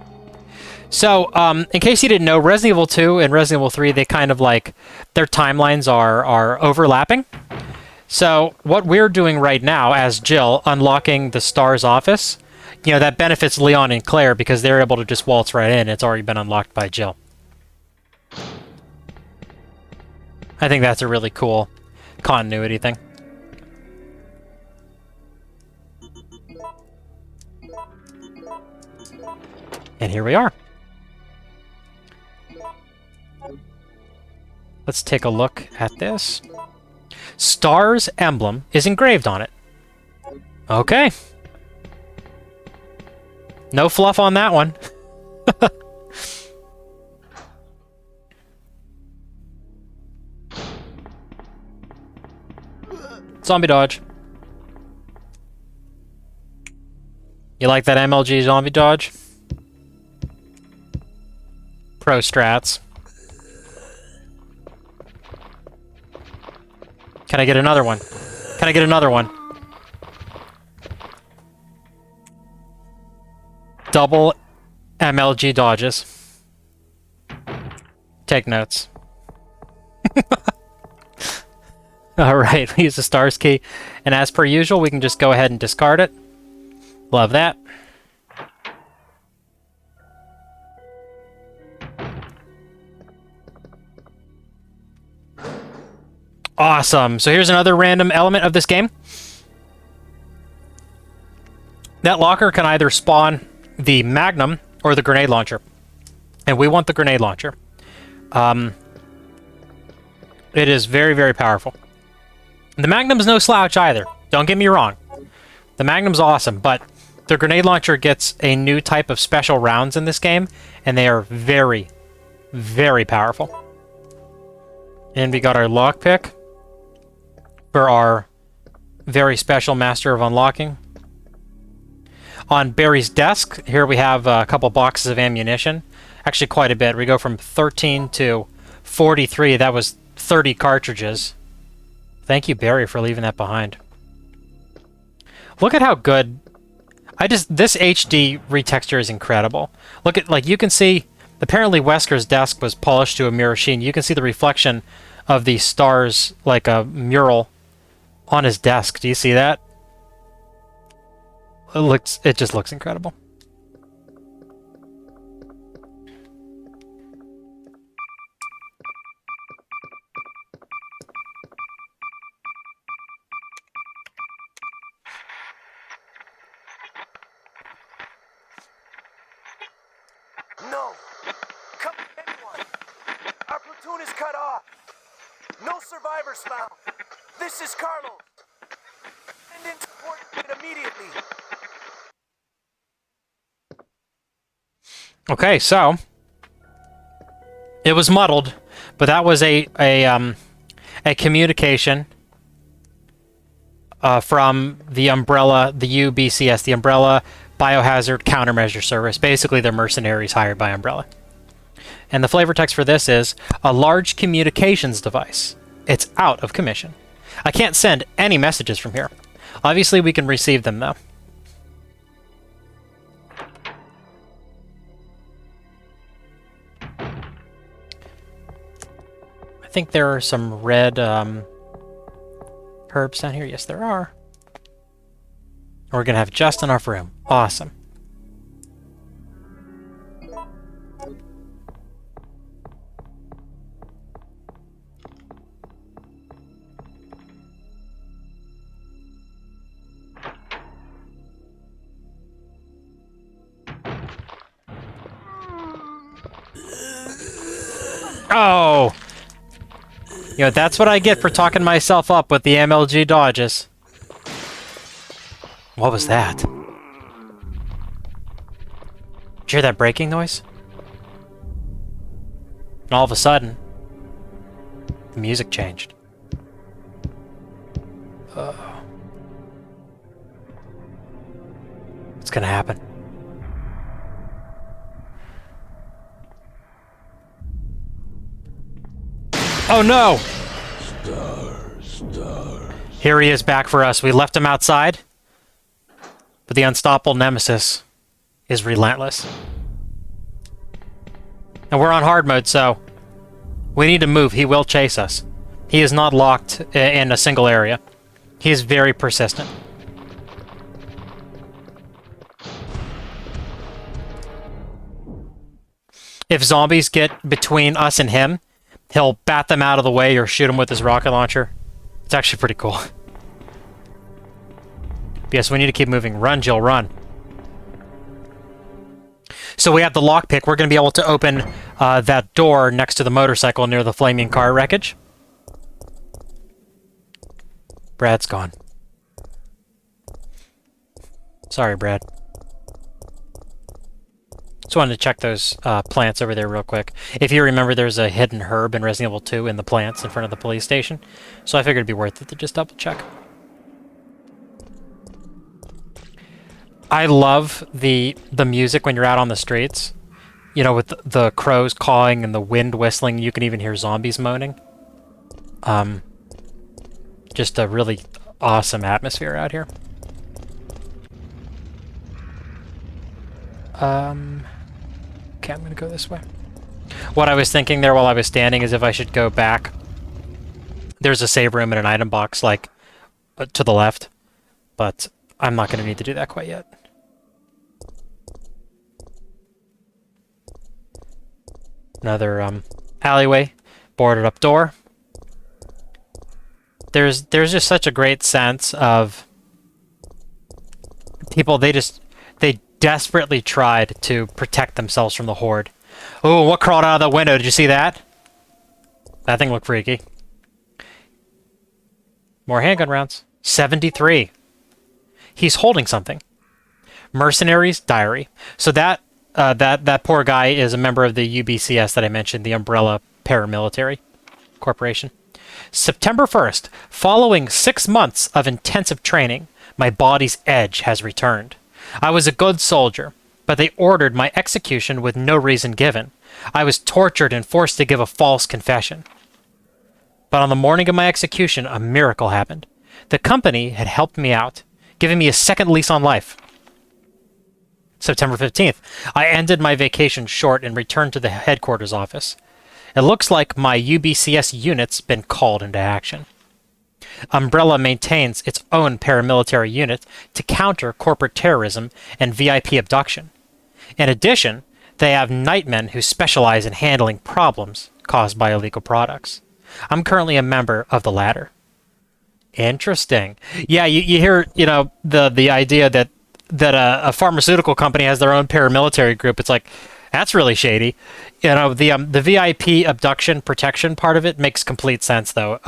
So, in case you didn't know, Resident Evil 2 and Resident Evil 3, they kind of like, their timelines are overlapping. So, what we're doing right now as Jill, unlocking the STARS office, you know, that benefits Leon and Claire because they're able to just waltz right in. It's already been unlocked by Jill. I think that's a really cool continuity thing. And here we are. Let's take a look at this. STARS emblem is engraved on it. Okay. No fluff on that one. Zombie dodge. You like that MLG zombie dodge? Pro strats. Can I get another one? Can I get another one? Double MLG dodges. Take notes. Alright, we use the STARS key. And as per usual, we can just go ahead and discard it. Love that. Awesome. So here's another random element of this game. That locker can either spawn the Magnum or the grenade launcher. And we want the grenade launcher. It is very, very powerful. The Magnum's no slouch either. Don't get me wrong. The Magnum's awesome, but the grenade launcher gets a new type of special rounds in this game, and they are very, very powerful. And we got our lockpick for our very special Master of Unlocking. On Barry's desk, here we have a couple boxes of ammunition. Actually, quite a bit. We go from 13 to 43. That was 30 cartridges. Thank you, Barry, for leaving that behind. Look at how good... this HD retexture is incredible. Look at, like, you can see Apparently Wesker's desk was polished to a mirror sheen. You can see the reflection of the stars like a mural on his desk. Do you see that? It just looks incredible. No! Come anyone! Our platoon is cut off! No survivors found! This is Carlos! Send in support immediately! Okay, so it was muddled, but that was a communication from the Umbrella, the UBCS, the Umbrella Biohazard Countermeasure Service. Basically, they're mercenaries hired by Umbrella. And the flavor text for this is a large communications device. It's out of commission. I can't send any messages from here. Obviously, we can receive them, though. I think there are some red herbs down here. Yes, there are. We're going to have just enough room. Awesome. Oh! You know, that's what I get for talking myself up with the MLG dodges. What was that? Did you hear that breaking noise? And all of a sudden, the music changed. Uh-oh. What's gonna happen? Oh no! Here he is back for us. We left him outside, but the unstoppable Nemesis is relentless. And we're on hard mode, so we need to move. He will chase us. He is not locked in a single area. He is very persistent. If zombies get between us and him, he'll bat them out of the way or shoot them with his rocket launcher. It's actually pretty cool. Yes, we need to keep moving. Run, Jill, run. So we have the lockpick. We're going to be able to open that door next to the motorcycle near the flaming car wreckage. Brad's gone. Sorry, Brad. Just wanted to check those plants over there real quick. If you remember, there's a hidden herb in Resident Evil 2 in the plants in front of the police station. So I figured it'd be worth it to just double check. I love the music when you're out on the streets. You know, with the crows cawing and the wind whistling. You can even hear zombies moaning. Just a really awesome atmosphere out here. Okay, I'm gonna go this way. What I was thinking there while I was standing is if I should go back. There's a save room and an item box, like, to the left. But I'm not gonna need to do that quite yet. Another, alleyway. Boarded up door. There's just such a great sense of people, they desperately tried to protect themselves from the horde. Oh, what crawled out of the window? Did you see that? That thing looked freaky. More handgun rounds. 73. He's holding something. Mercenaries diary. So that poor guy is a member of the UBCS that I mentioned, the Umbrella Paramilitary Corporation. September 1st, following 6 months of intensive training, my body's edge has returned. I was a good soldier, but they ordered my execution with no reason given. I was tortured and forced to give a false confession. But on the morning of my execution, a miracle happened. The company had helped me out, giving me a second lease on life. September 15th. I ended my vacation short and returned to the headquarters office. It looks like my UBCS unit's been called into action. Umbrella maintains its own paramilitary unit to counter corporate terrorism and VIP abduction. In addition, they have nightmen who specialize in handling problems caused by illegal products. I'm currently a member of the latter. Interesting. Yeah, you hear, the idea that a pharmaceutical company has their own paramilitary group. It's like, that's really shady. The VIP abduction protection part of it makes complete sense, though,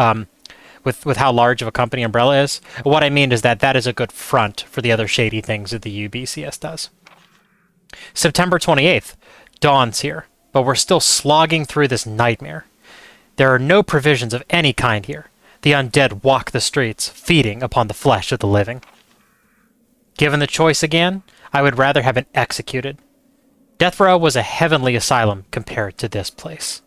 with how large of a company Umbrella is. What I mean is that is a good front for the other shady things that the UBCS does. September 28th. Dawn's here, but we're still slogging through this nightmare. There are no provisions of any kind here. The undead walk the streets, feeding upon the flesh of the living. Given the choice again, I would rather have been executed. Death Row was a heavenly asylum compared to this place.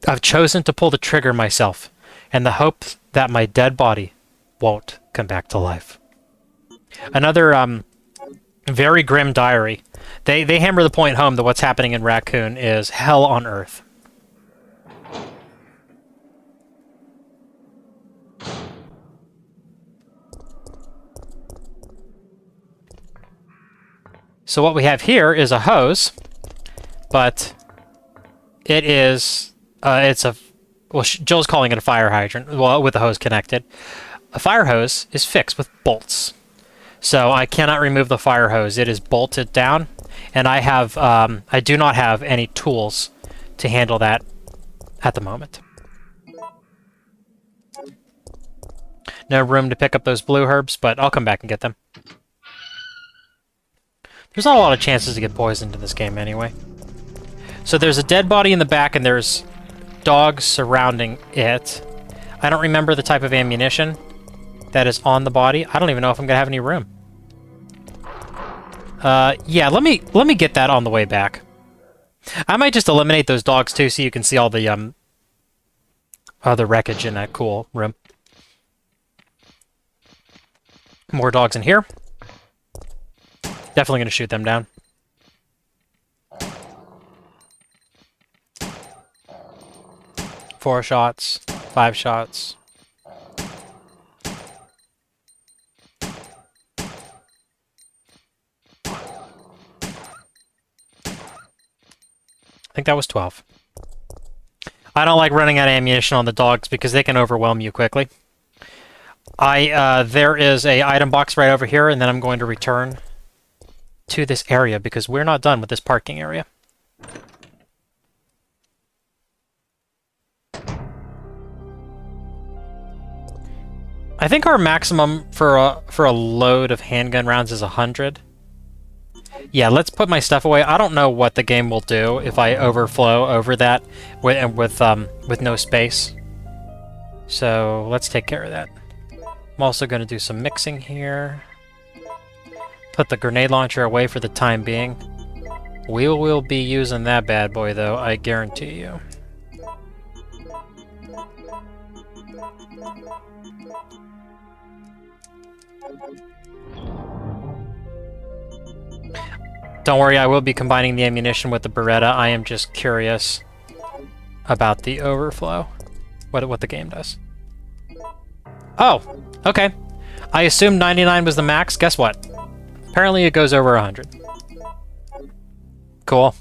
I've chosen to pull the trigger myself, in the hope that my dead body won't come back to life. Another very grim diary. They hammer the point home that what's happening in Raccoon is hell on earth. So what we have here is a hose, but it is, Joel's calling it a fire hydrant, well, with the hose connected. A fire hose is fixed with bolts. So I cannot remove the fire hose. It is bolted down, and I do not have any tools to handle that at the moment. No room to pick up those blue herbs, but I'll come back and get them. There's not a lot of chances to get poisoned in this game anyway. So there's a dead body in the back, and there's dogs surrounding it. I don't remember the type of ammunition that is on the body. I don't even know if I'm gonna have any room. Yeah, let me get that on the way back. I might just eliminate those dogs too, so you can see all the wreckage in that cool room. More dogs in here. Definitely gonna shoot them down. Four shots, 5 shots. I think that was 12. I don't like running out of ammunition on the dogs because they can overwhelm you quickly. There is a item box right over here, and then I'm going to return to this area because we're not done with this parking area. I think our maximum for a load of handgun rounds is 100. Yeah, let's put my stuff away. I don't know what the game will do if I overflow over that with no space. So let's take care of that. I'm also going to do some mixing here. Put the grenade launcher away for the time being. We will be using that bad boy though, I guarantee you. Don't worry, I will be combining the ammunition with the Beretta. I am just curious about the overflow. What the game does. Oh, okay. I assumed 99 was the max. Guess what? Apparently it goes over 100. Cool.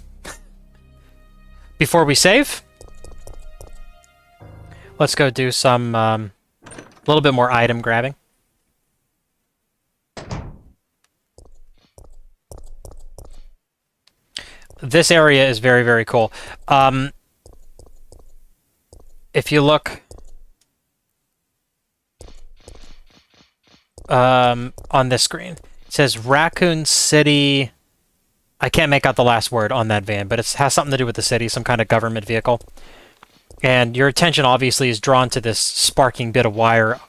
Before we save, let's go do some a little bit more item grabbing. This area is very, very cool. If you look on this screen, it says Raccoon City. I can't make out the last word on that van, but it has something to do with the city, some kind of government vehicle. And your attention obviously is drawn to this sparking bit of wire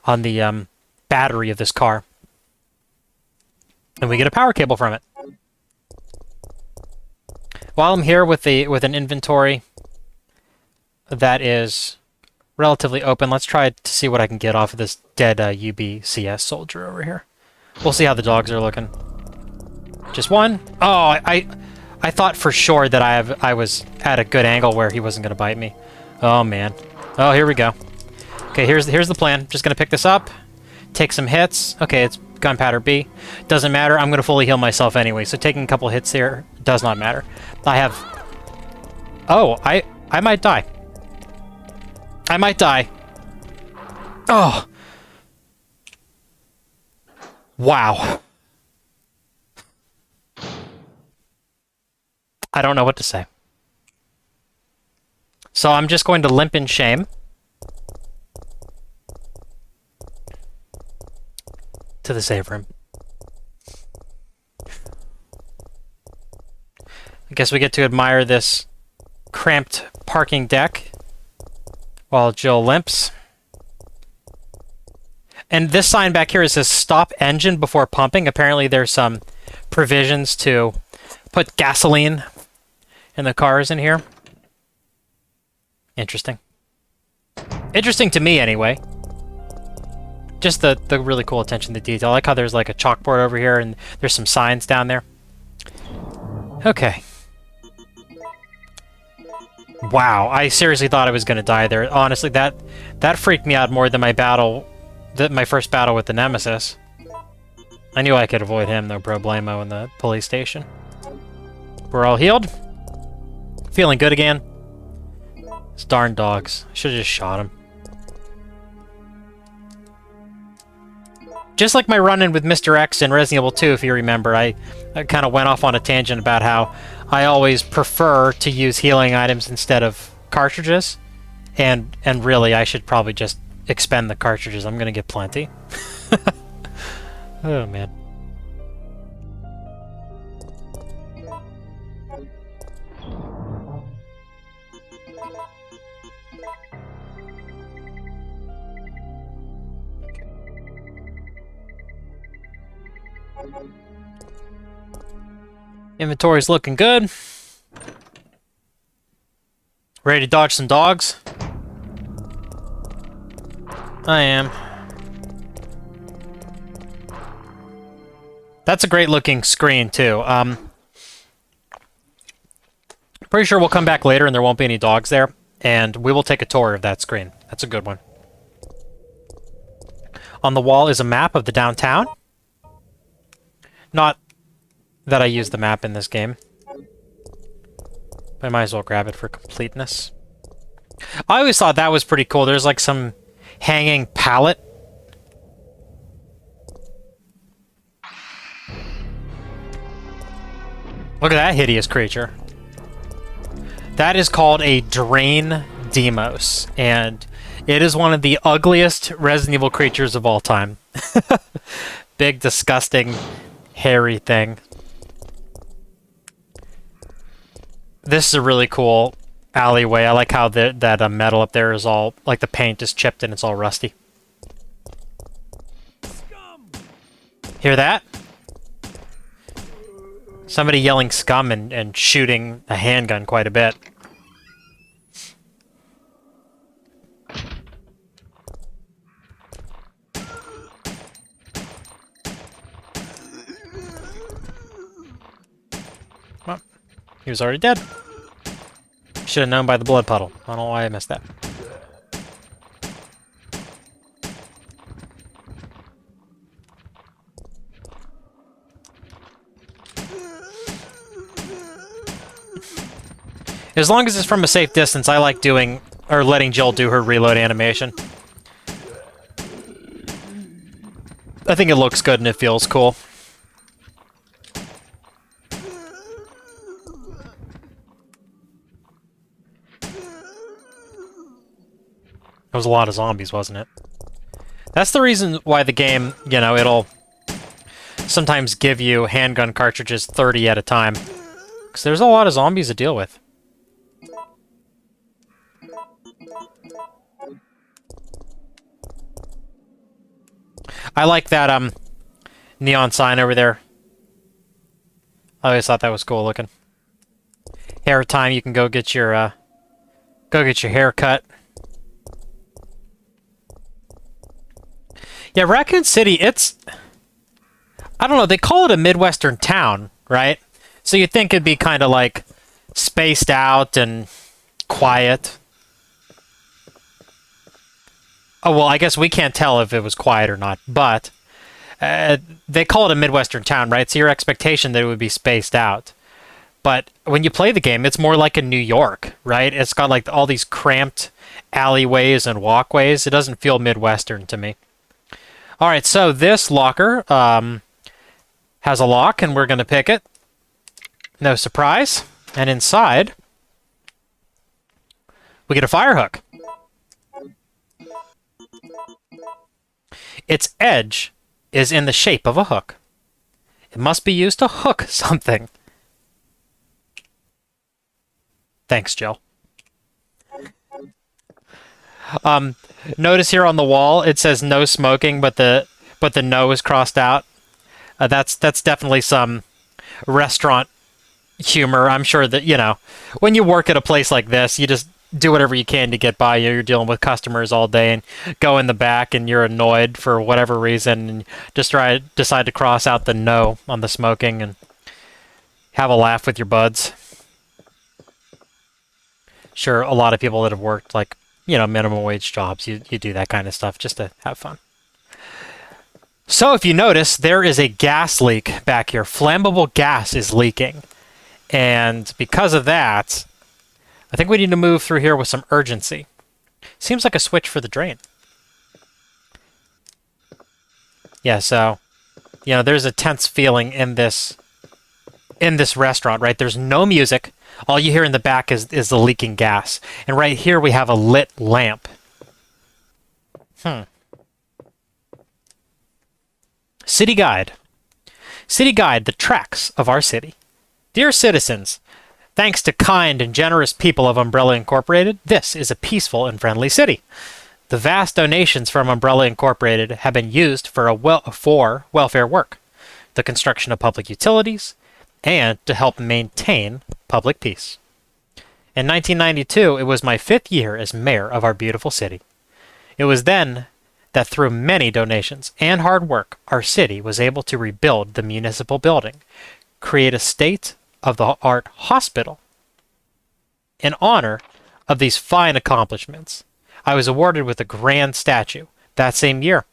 on the battery of this car. And we get a power cable from it. While I'm here with an inventory that is relatively open, let's try to see what I can get off of this dead UBCS soldier over here. We'll see how the dogs are looking. Just one. Oh, I thought for sure that I was at a good angle where he wasn't gonna bite me. Oh man. Oh, here we go. Okay, here's the plan. Just gonna pick this up, take some hits. Okay, it's gunpowder B. Doesn't matter. I'm gonna fully heal myself anyway. So taking a couple hits here does not matter. I have. Oh, I might die. I might die. Oh. Wow. I don't know what to say. So I'm just going to limp in shame to the save room. I guess we get to admire this cramped parking deck while Jill limps. And this sign back here says stop engine before pumping. Apparently there's some provisions to put gasoline in the cars in here. Interesting. Interesting to me anyway. Just the really cool attention to detail. I like how there's like a chalkboard over here and there's some signs down there. Okay. Wow, I seriously thought I was going to die there. Honestly, that freaked me out more than my first battle with the Nemesis. I knew I could avoid him, no problemo, in the police station. We're all healed. Feeling good again. These darn dogs. I should have just shot him. Just like my run-in with Mr. X in Resident Evil 2, if you remember, I kind of went off on a tangent about how I always prefer to use healing items instead of cartridges. And really, I should probably just expend the cartridges. I'm going to get plenty. Oh, man. Inventory's looking good. Ready to dodge some dogs? I am. That's a great looking screen too. Pretty sure we'll come back later and there won't be any dogs there, and we will take a tour of that screen. That's a good one. On the wall is a map of the downtown. Not that I use the map in this game, but I might as well grab it for completeness. I always thought that was pretty cool. There's like some hanging pallet. Look at that hideous creature. That is called a Drain Demos, and it is one of the ugliest Resident Evil creatures of all time. Big, disgusting, hairy thing. This is a really cool alleyway. I like how that metal up there is all, like the paint is chipped and it's all rusty. Hear that? Somebody yelling scum and shooting a handgun quite a bit. Well, he was already dead. Should have known by the blood puddle. I don't know why I missed that. As long as it's from a safe distance, I like doing, or letting Jill do her reload animation. I think it looks good and it feels cool. There was a lot of zombies, wasn't it? That's the reason why the game, you know, it'll sometimes give you handgun cartridges 30 at a time. Because there's a lot of zombies to deal with. I like that neon sign over there. I always thought that was cool looking. Hair time, you can go get your hair cut. Yeah, Raccoon City, it's... I don't know, they call it a Midwestern town, right? So you'd think it'd be kind of like spaced out and quiet. Oh, well, I guess we can't tell if it was quiet or not, but they call it a Midwestern town, right? So your expectation that it would be spaced out. But when you play the game, it's more like a New York, right? It's got like all these cramped alleyways and walkways. It doesn't feel Midwestern to me. All right, so this locker has a lock, and we're going to pick it. No surprise. And inside, we get a fire hook. Its edge is in the shape of a hook. It must be used to hook something. Thanks, Jill. Notice here on the wall it says no smoking, but the no is crossed out. That's definitely some restaurant humor. I'm sure that, you know, when you work at a place like this, you just do whatever you can to get by. You're dealing with customers all day and go in the back and you're annoyed for whatever reason and just decide to cross out the no on the smoking and have a laugh with your buds. Sure, a lot of people that have worked like, you know, minimum wage jobs, you do that kind of stuff just to have fun. So if you notice, there is a gas leak back here. Flammable gas is leaking. And because of that, I think we need to move through here with some urgency. Seems like a switch for the drain. Yeah, so, you know, there's a tense feeling in this restaurant, right? There's no music. All you hear in the back is the leaking gas. And right here we have a lit lamp. City Guide. City Guide, the tracks of our city. Dear citizens, thanks to kind and generous people of Umbrella Incorporated, this is a peaceful and friendly city. The vast donations from Umbrella Incorporated have been used for welfare work, the construction of public utilities, and to help maintain public peace. In 1992, it was my 5th year as mayor of our beautiful city. It was then that through many donations and hard work, our city was able to rebuild the municipal building, create a state-of-the-art hospital. In honor of these fine accomplishments, I was awarded with a grand statue that same year.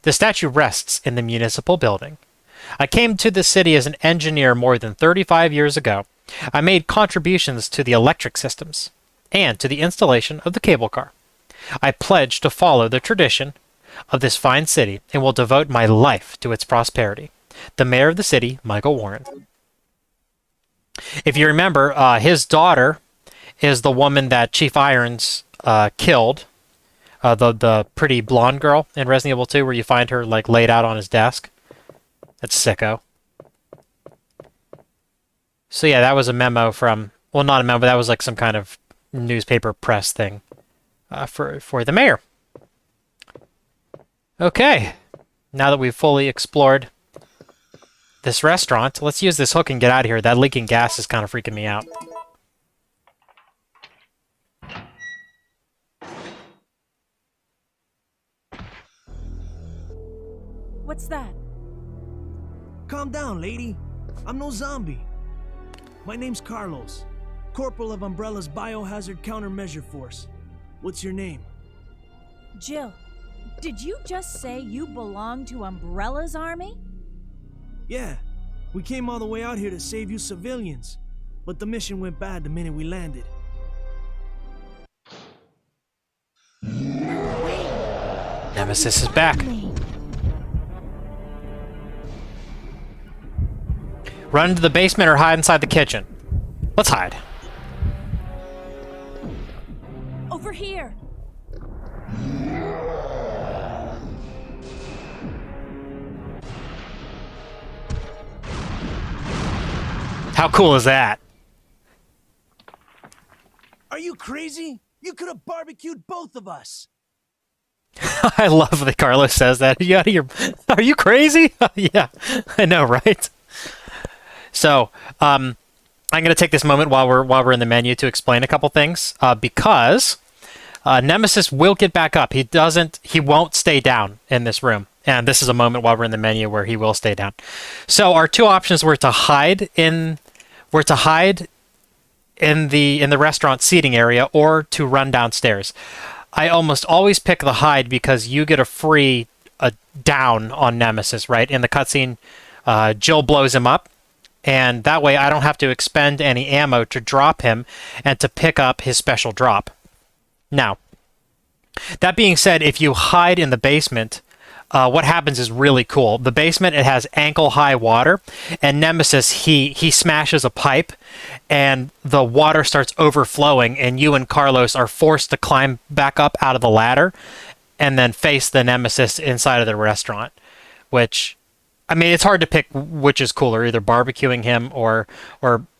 The statue rests in the municipal building. I came to the city as an engineer more than 35 years ago. I made contributions to the electric systems and to the installation of the cable car. I pledge to follow the tradition of this fine city and will devote my life to its prosperity. The mayor of the city, Michael Warren. If you remember, his daughter is the woman that Chief Irons killed. The pretty blonde girl in Resident Evil 2 where you find her like laid out on his desk. That's sicko. So yeah, that was a memo from, well, not a memo, but that was like some kind of newspaper press thing for the mayor. Okay, now that we've fully explored this restaurant, let's use this hook and get out of here. That leaking gas is kind of freaking me out. What's that? Calm down, lady. I'm no zombie. My name's Carlos, Corporal of Umbrella's Biohazard Countermeasure Force. What's your name? Jill, did you just say you belong to Umbrella's army? Yeah, we came all the way out here to save you civilians, but the mission went bad the minute we landed. Nemesis is back. Run into the basement or hide inside the kitchen. Let's hide. Over here. How cool is that? Are you crazy? You could have barbecued both of us. I love that Carlos says that. Are you crazy? Yeah, I know, right? So, I'm going to take this moment while we're in the menu to explain a couple things, because Nemesis will get back up. He won't stay down in this room And this is a moment while we're in the menu where he will stay down. So our two options were to hide in the restaurant seating area or to run downstairs. I almost always pick the hide because you get a free down on Nemesis, right? In the cutscene, Jill blows him up, and that way I don't have to expend any ammo to drop him and to pick up his special drop. Now, that being said, if you hide in the basement, what happens is really cool. The basement, it has ankle-high water, and Nemesis, he smashes a pipe, and the water starts overflowing, and you and Carlos are forced to climb back up out of the ladder and then face the Nemesis inside of the restaurant, which, I mean, it's hard to pick which is cooler, either barbecuing him or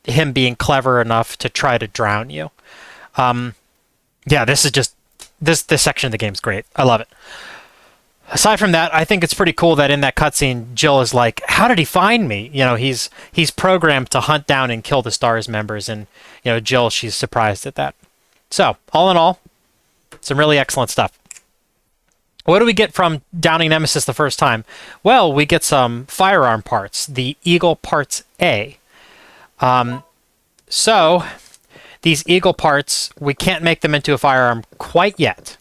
him being clever enough to try to drown you. Yeah, this is just, this section of the game's great. I love it. Aside from that, I think it's pretty cool that in that cutscene, Jill is like, how did he find me? You know, he's programmed to hunt down and kill the STARS members, and, you know, Jill, she's surprised at that. So, all in all, some really excellent stuff. What do we get from downing Nemesis the first time? Well, we get some firearm parts, the Eagle Parts A. So, these Eagle parts, we can't make them into a firearm quite yet.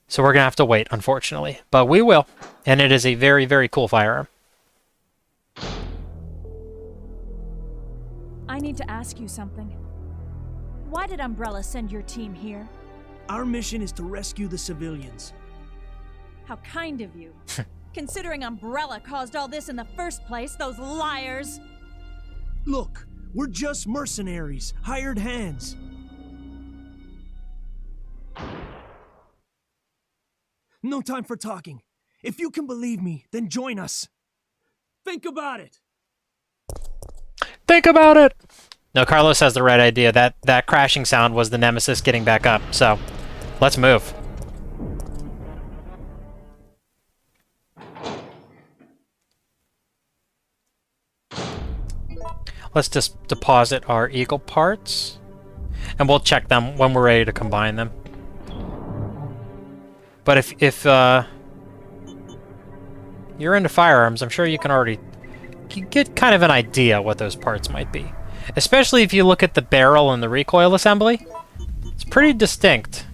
So we're going to have to wait, unfortunately. But we will. And it is a very, very cool firearm. I need to ask you something. Why did Umbrella send your team here? Our mission is to rescue the civilians. How kind of you. Considering Umbrella caused all this in the first place, those liars! Look, we're just mercenaries, hired hands. No time for talking. If you can believe me, then join us. Think about it. Think about it! No, Carlos has the right idea. That crashing sound was the Nemesis getting back up. So, let's move. Let's just deposit our Eagle parts. And we'll check them when we're ready to combine them. But if you're into firearms, I'm sure you can already get kind of an idea what those parts might be. Especially if you look at the barrel and the recoil assembly. It's pretty distinct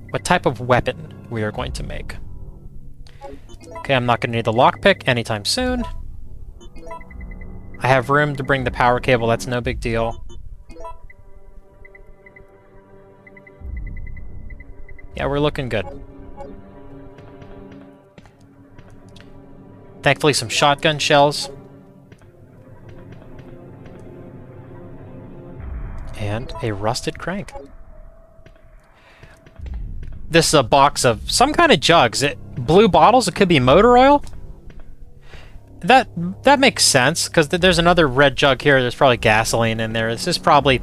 what type of weapon we are going to make. Okay, I'm not going to need the lockpick anytime soon. I have room to bring the power cable, that's no big deal. Yeah, we're looking good. Thankfully, some shotgun shells. And a rusted crank. This is a box of some kind of jugs. Blue bottles, it could be motor oil? That makes sense, because there's another red jug here. There's probably gasoline in there. This is probably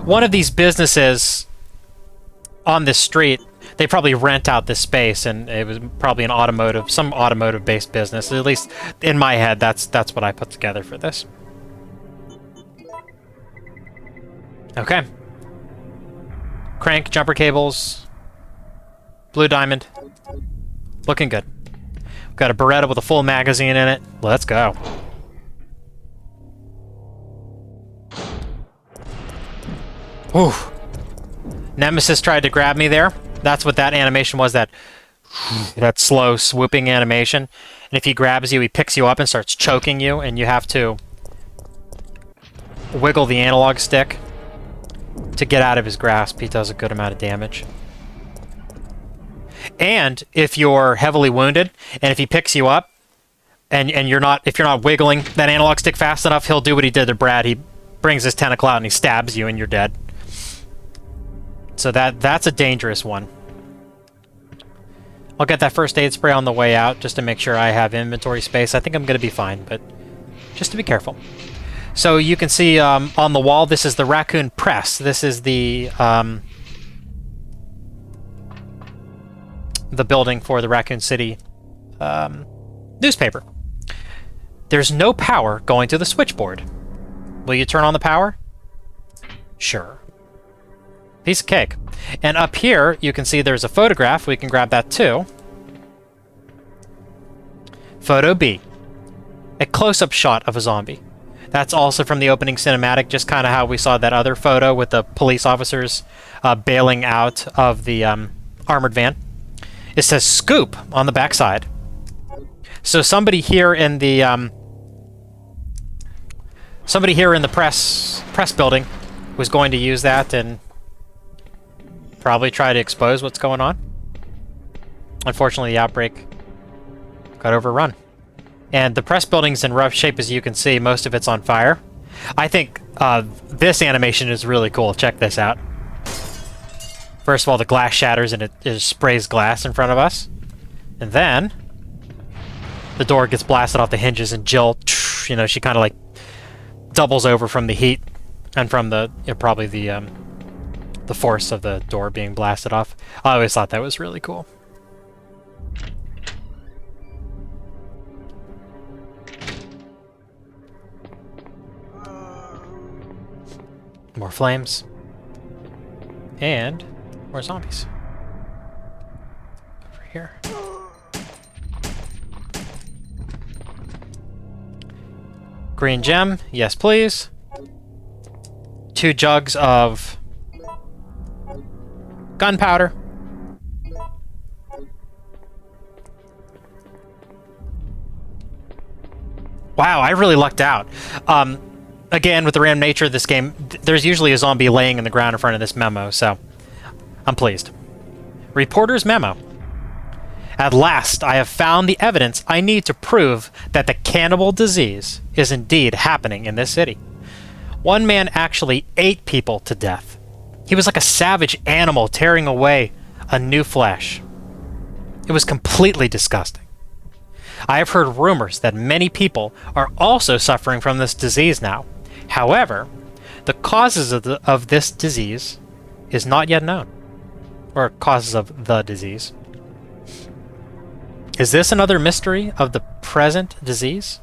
one of these businesses on this street. They probably rent out this space, and it was probably some automotive-based business. At least in my head, that's what I put together for this. Okay. Crank, jumper cables, blue diamond. Looking good. We've got a Beretta with a full magazine in it. Let's go. Ooh. Nemesis tried to grab me there. That's what that animation was, that slow swooping animation. And if he grabs you, he picks you up and starts choking you, and you have to wiggle the analog stick to get out of his grasp. He does a good amount of damage. And if you're heavily wounded, and if he picks you up, and if you're not wiggling that analog stick fast enough, he'll do what he did to Brad. He brings his tentacle out and he stabs you, and you're dead. So that's a dangerous one. I'll get that first aid spray on the way out just to make sure I have inventory space. I think I'm going to be fine, but just to be careful. So you can see on the wall, this is the Raccoon Press. This is the building for the Raccoon City newspaper. There's no power going to the switchboard. Will you turn on the power? Sure. Piece of cake. And up here, you can see there's a photograph. We can grab that too. Photo B. A close-up shot of a zombie. That's also from the opening cinematic, just kind of how we saw that other photo with the police officers bailing out of the armored van. It says "Scoop" on the backside. So somebody here in the press building was going to use that and probably try to expose what's going on. Unfortunately, the outbreak got overrun. And the press building's in rough shape, as you can see. Most of it's on fire. I think this animation is really cool. Check this out. First of all, the glass shatters and it sprays glass in front of us. And then the door gets blasted off the hinges, and Jill, you know, she kind of like doubles over from the heat and from the probably the force of the door being blasted off. I always thought that was really cool. More flames. And more zombies. Over here. Green gem, yes please. 2 jugs of gunpowder. Wow, I really lucked out. Again, with the random nature of this game, there's usually a zombie laying in the ground in front of this memo, so I'm pleased. Reporter's memo. At last, I have found the evidence I need to prove that the cannibal disease is indeed happening in this city. One man actually ate people to death. He was like a savage animal tearing away a new flesh. It was completely disgusting. I have heard rumors that many people are also suffering from this disease now. However, the causes of this disease is not yet known. Or causes of the disease. Is this another mystery of the present disease?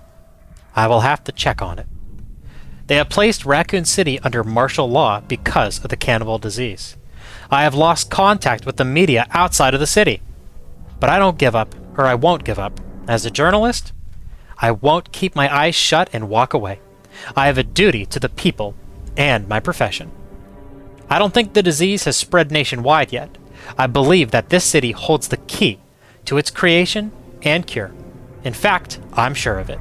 I will have to check on it. They have placed Raccoon City under martial law because of the cannibal disease. I have lost contact with the media outside of the city. But I don't give up, or I won't give up. As a journalist, I won't keep my eyes shut and walk away. I have a duty to the people and my profession. I don't think the disease has spread nationwide yet. I believe that this city holds the key to its creation and cure. In fact, I'm sure of it.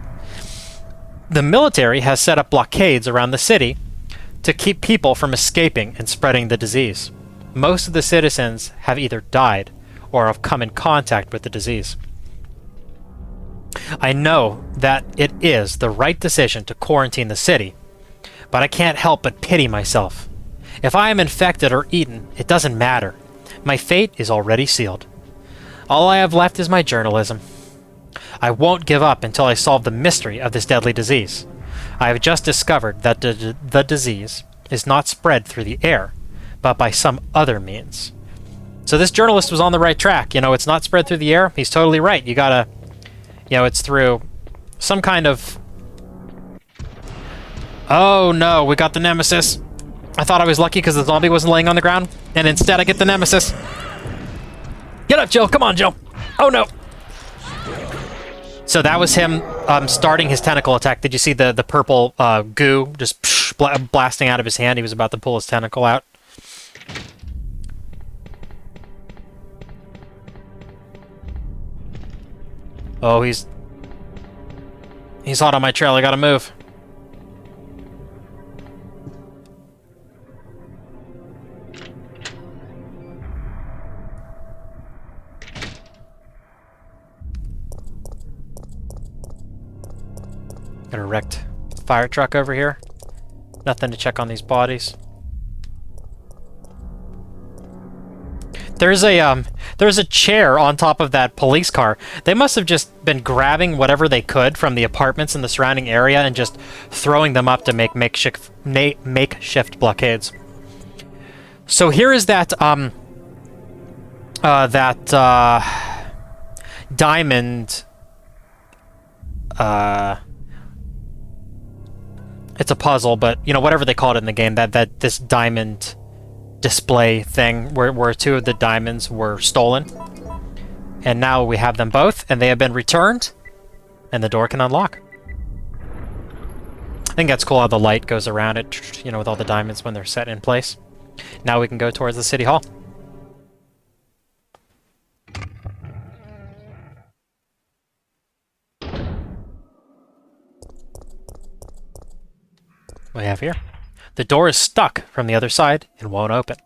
The military has set up blockades around the city to keep people from escaping and spreading the disease. Most of the citizens have either died or have come in contact with the disease. I know that it is the right decision to quarantine the city, but I can't help but pity myself. If I am infected or eaten, it doesn't matter. My fate is already sealed. All I have left is my journalism. I won't give up until I solve the mystery of this deadly disease. I have just discovered that the disease is not spread through the air, but by some other means. So this journalist was on the right track. You know, it's not spread through the air. He's totally right. You gotta, you know, it's through some kind of... Oh no, we got the Nemesis. I thought I was lucky because the zombie wasn't laying on the ground, and instead I get the Nemesis. Get up, Jill. Come on, Jill. Oh no. So that was him starting his tentacle attack. Did you see the purple goo just blasting out of his hand? He was about to pull his tentacle out. Oh, he's hot on my trail. I gotta move. Got a wrecked fire truck over here. Nothing to check on these bodies. There's a chair on top of that police car. They must have just been grabbing whatever they could from the apartments in the surrounding area and just throwing them up to make makeshift blockades. So here is that diamond. It's a puzzle, but you know, whatever they called it in the game, that this diamond display thing where 2 of the diamonds were stolen, and now we have them both, and they have been returned. and the door can unlock. I think that's cool how the light goes around it, you know, with all the diamonds when they're set in place. Now we can go towards the city hall. What do we have here? The door is stuck from the other side and won't open.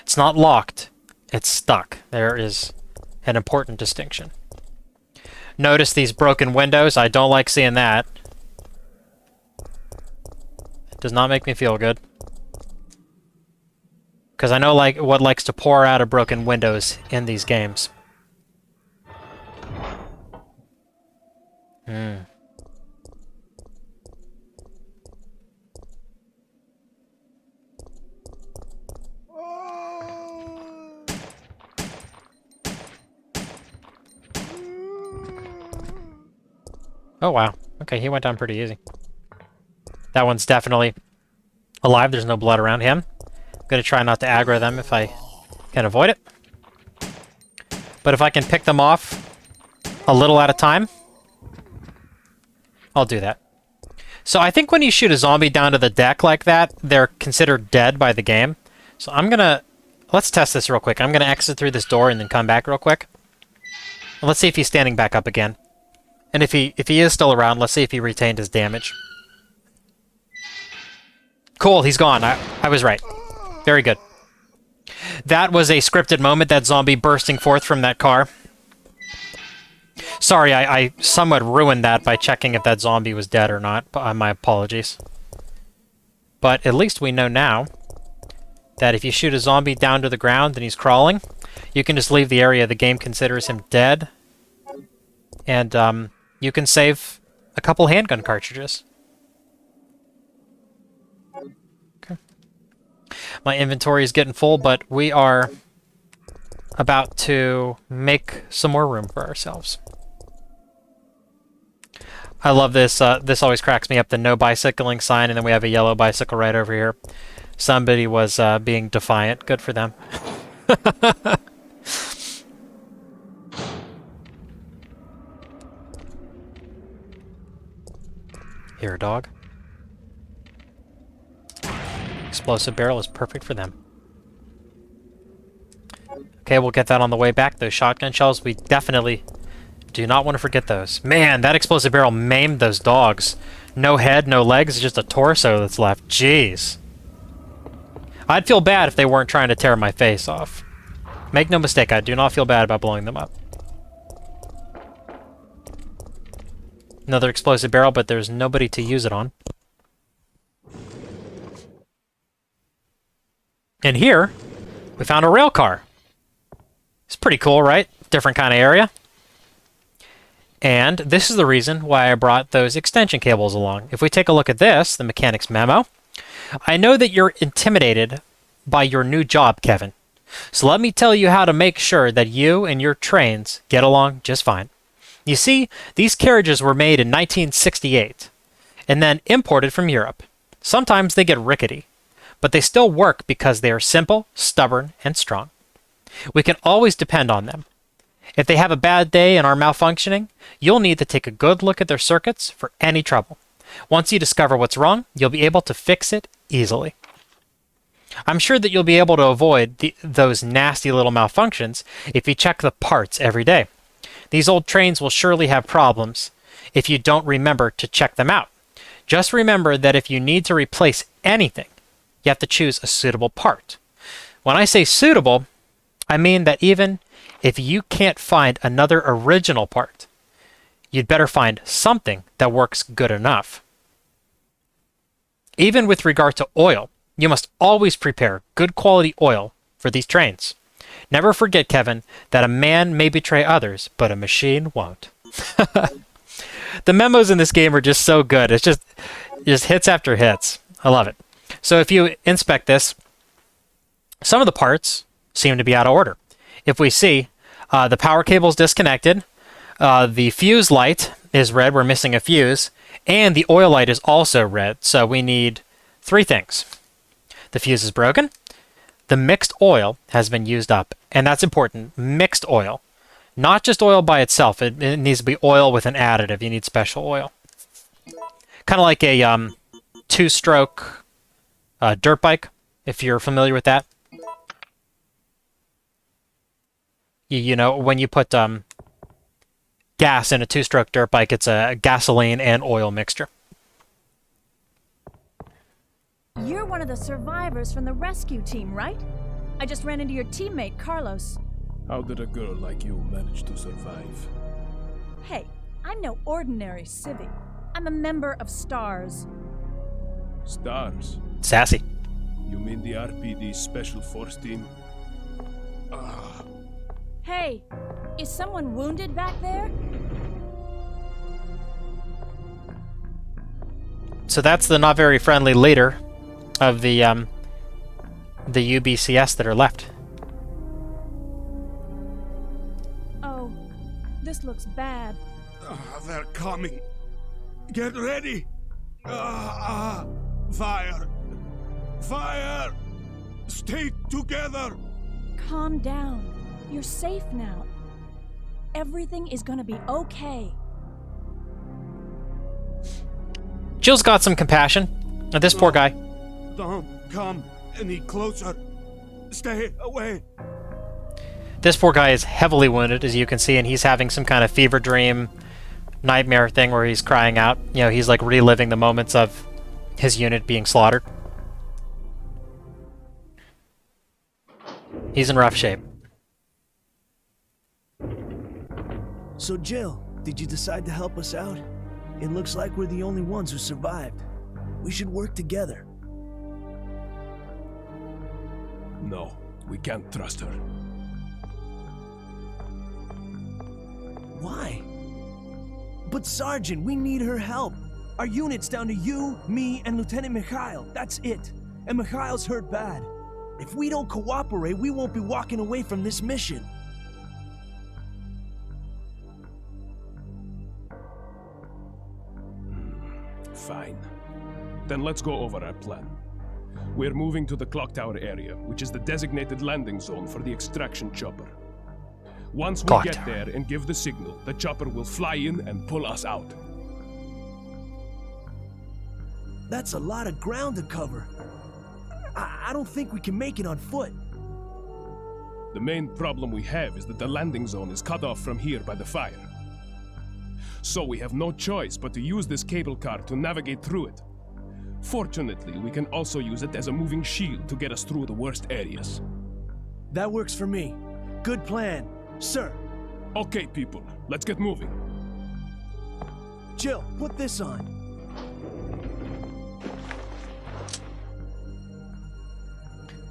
It's not locked, it's stuck. There is an important distinction. Notice these broken windows. I don't like seeing that. It does not make me feel good. Because I know like what likes to pour out of broken windows in these games. Oh wow. Okay, he went down pretty easy. That one's definitely alive. There's no blood around him. I'm gonna try not to aggro them if I can avoid it. But if I can pick them off a little at a time, I'll do that. So I think when you shoot a zombie down to the deck like that, they're considered dead by the game. So I'm gonna... Let's test this real quick. I'm gonna exit through this door and then come back real quick. And let's see if he's standing back up again. And if he is still around, let's see if he retained his damage. Cool, he's gone. I was right. Very good. That was a scripted moment, that zombie bursting forth from that car. Sorry, I somewhat ruined that by checking if that zombie was dead or not. My apologies. But at least we know now that if you shoot a zombie down to the ground and he's crawling, you can just leave the area. The game considers him dead. And you can save a couple handgun cartridges. Okay. My inventory is getting full, but we are about to make some more room for ourselves. I love this. This always cracks me up, the no bicycling sign, and then we have a yellow bicycle right over here. Somebody was being defiant. Good for them. Here, dog. Explosive barrel is perfect for them. Okay, we'll get that on the way back. Those shotgun shells, we definitely do not want to forget those. Man, that explosive barrel maimed those dogs. No head, no legs, just a torso that's left. Jeez. I'd feel bad if they weren't trying to tear my face off. Make no mistake, I do not feel bad about blowing them up. Another explosive barrel, but there's nobody to use it on. And here, we found a rail car. It's pretty cool, right? Different kind of area. And this is the reason why I brought those extension cables along. If we take a look at this, the mechanic's memo, I know that you're intimidated by your new job, Kevin. So let me tell you how to make sure that you and your trains get along just fine. You see, these carriages were made in 1968 and then imported from Europe. Sometimes they get rickety, but they still work because they are simple, stubborn, and strong. We can always depend on them. If they have a bad day and are malfunctioning, you'll need to take a good look at their circuits for any trouble. Once you discover what's wrong, you'll be able to fix it easily. I'm sure that you'll be able to avoid those nasty little malfunctions if you check the parts every day. These old trains will surely have problems if you don't remember to check them out. Just remember that if you need to replace anything, you have to choose a suitable part. When I say suitable, I mean that even if you can't find another original part, you'd better find something that works good enough. Even with regard to oil, you must always prepare good quality oil for these trains. Never forget, Kevin, that a man may betray others, but a machine won't. The memos in this game are just so good. It's just hits after hits. I love it. So if you inspect this, some of the parts seem to be out of order. If we see the power cable is disconnected, the fuse light is red, we're missing a fuse, and the oil light is also red. So we need three things. The fuse is broken. The mixed oil has been used up, and that's important. Mixed oil. Not just oil by itself. It needs to be oil with an additive. You need special oil. Kind of like a two-stroke dirt bike, if you're familiar with that. You know, when you put gas in a two-stroke dirt bike, it's a gasoline and oil mixture. You're one of the survivors from the rescue team, right? I just ran into your teammate, Carlos. How did a girl like you manage to survive? Hey, I'm no ordinary civvy. I'm a member of STARS. Stars? Sassy. You mean the RPD Special Force Team? Hey, is someone wounded back there? So that's the not very friendly leader of the UBCS that are left. Oh, this looks bad. They're coming. Get ready. Fire. Fire. Stay together. Calm down. You're safe now. Everything is gonna be okay. Jill's got some compassion. Now, this poor guy. Don't come any closer. Stay away. This poor guy is heavily wounded, as you can see, and he's having some kind of fever dream, nightmare thing where he's crying out. You know, he's like reliving the moments of his unit being slaughtered. He's in rough shape. So, Jill, did you decide to help us out? It looks like we're the only ones who survived. We should work together. No, we can't trust her. Why? But Sergeant, we need her help. Our unit's down to you, me, and Lieutenant Mikhail. That's it. And Mikhail's hurt bad. If we don't cooperate, we won't be walking away from this mission. Fine. Then let's go over our plan. We're moving to the clock tower area, which is the designated landing zone for the extraction chopper. Once we get there and give the signal, the chopper will fly in and pull us out. That's a lot of ground to cover. I don't think we can make it on foot. The main problem we have is that the landing zone is cut off from here by the fire. So we have no choice but to use this cable car to navigate through it. Fortunately, we can also use it as a moving shield to get us through the worst areas. That works for me. Good plan, sir. Okay, people, let's get moving. Jill, put this on.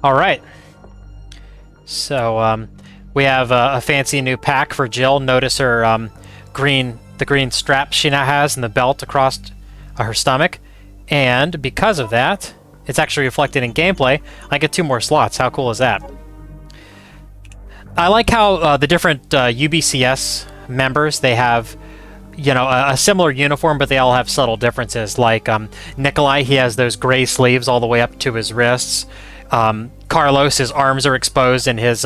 All right. So we have a fancy new pack for Jill. Notice her the green strap she now has and the belt across her stomach. And because of that, it's actually reflected in gameplay. I get 2 more slots. How cool is that? I like how the different UBCS members, they have, you know, a similar uniform, but they all have subtle differences. Like Nikolai, he has those gray sleeves all the way up to his wrists. Carlos, his arms are exposed and his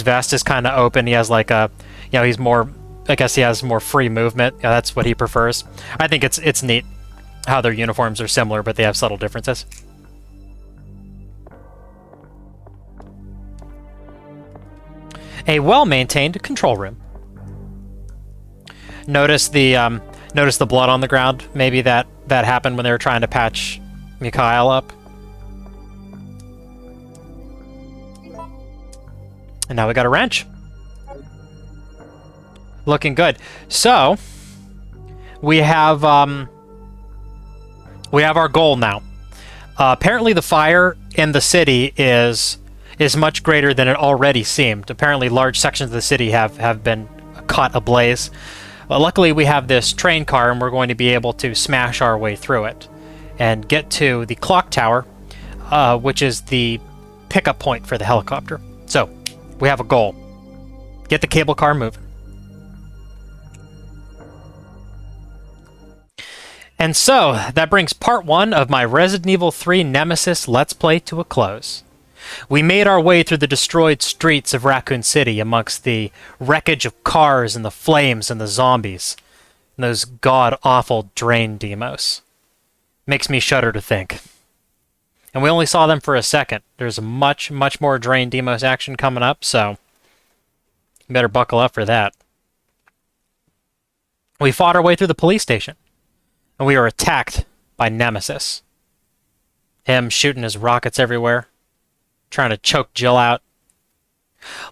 vest is kind of open. He has like a, you know, he's more, I guess he has more free movement. Yeah, that's what he prefers. I think it's neat how their uniforms are similar, but they have subtle differences. A well-maintained control room. Notice the blood on the ground. Maybe that happened when they were trying to patch Mikhail up. And now we got a wrench. Looking good. So we have our goal now. Apparently the fire in the city is much greater than it already seemed. Apparently large sections of the city have been caught ablaze. Luckily we have this train car and we're going to be able to smash our way through it and get to the clock tower, which is the pickup point for the helicopter. So we have a goal. Get the cable car moving. And so, that brings part 1 of my Resident Evil 3 Nemesis Let's Play to a close. We made our way through the destroyed streets of Raccoon City amongst the wreckage of cars and the flames and the zombies and those god-awful drain demos. Makes me shudder to think. And we only saw them for a second. There's much, much more drain demos action coming up, so you better buckle up for that. We fought our way through the police station, and we were attacked by Nemesis. Him shooting his rockets everywhere, trying to choke Jill out.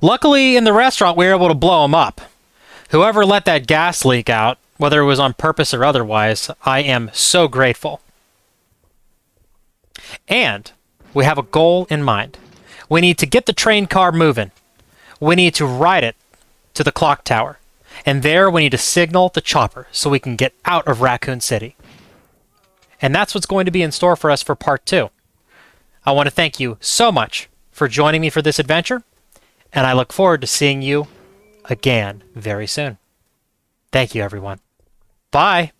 Luckily, in the restaurant, we were able to blow him up. Whoever let that gas leak out, whether it was on purpose or otherwise, I am so grateful. And we have a goal in mind. We need to get the train car moving. We need to ride it to the clock tower. And there we need to signal the chopper so we can get out of Raccoon City. And that's what's going to be in store for us for part 2. I want to thank you so much for joining me for this adventure, and I look forward to seeing you again very soon. Thank you, everyone. Bye!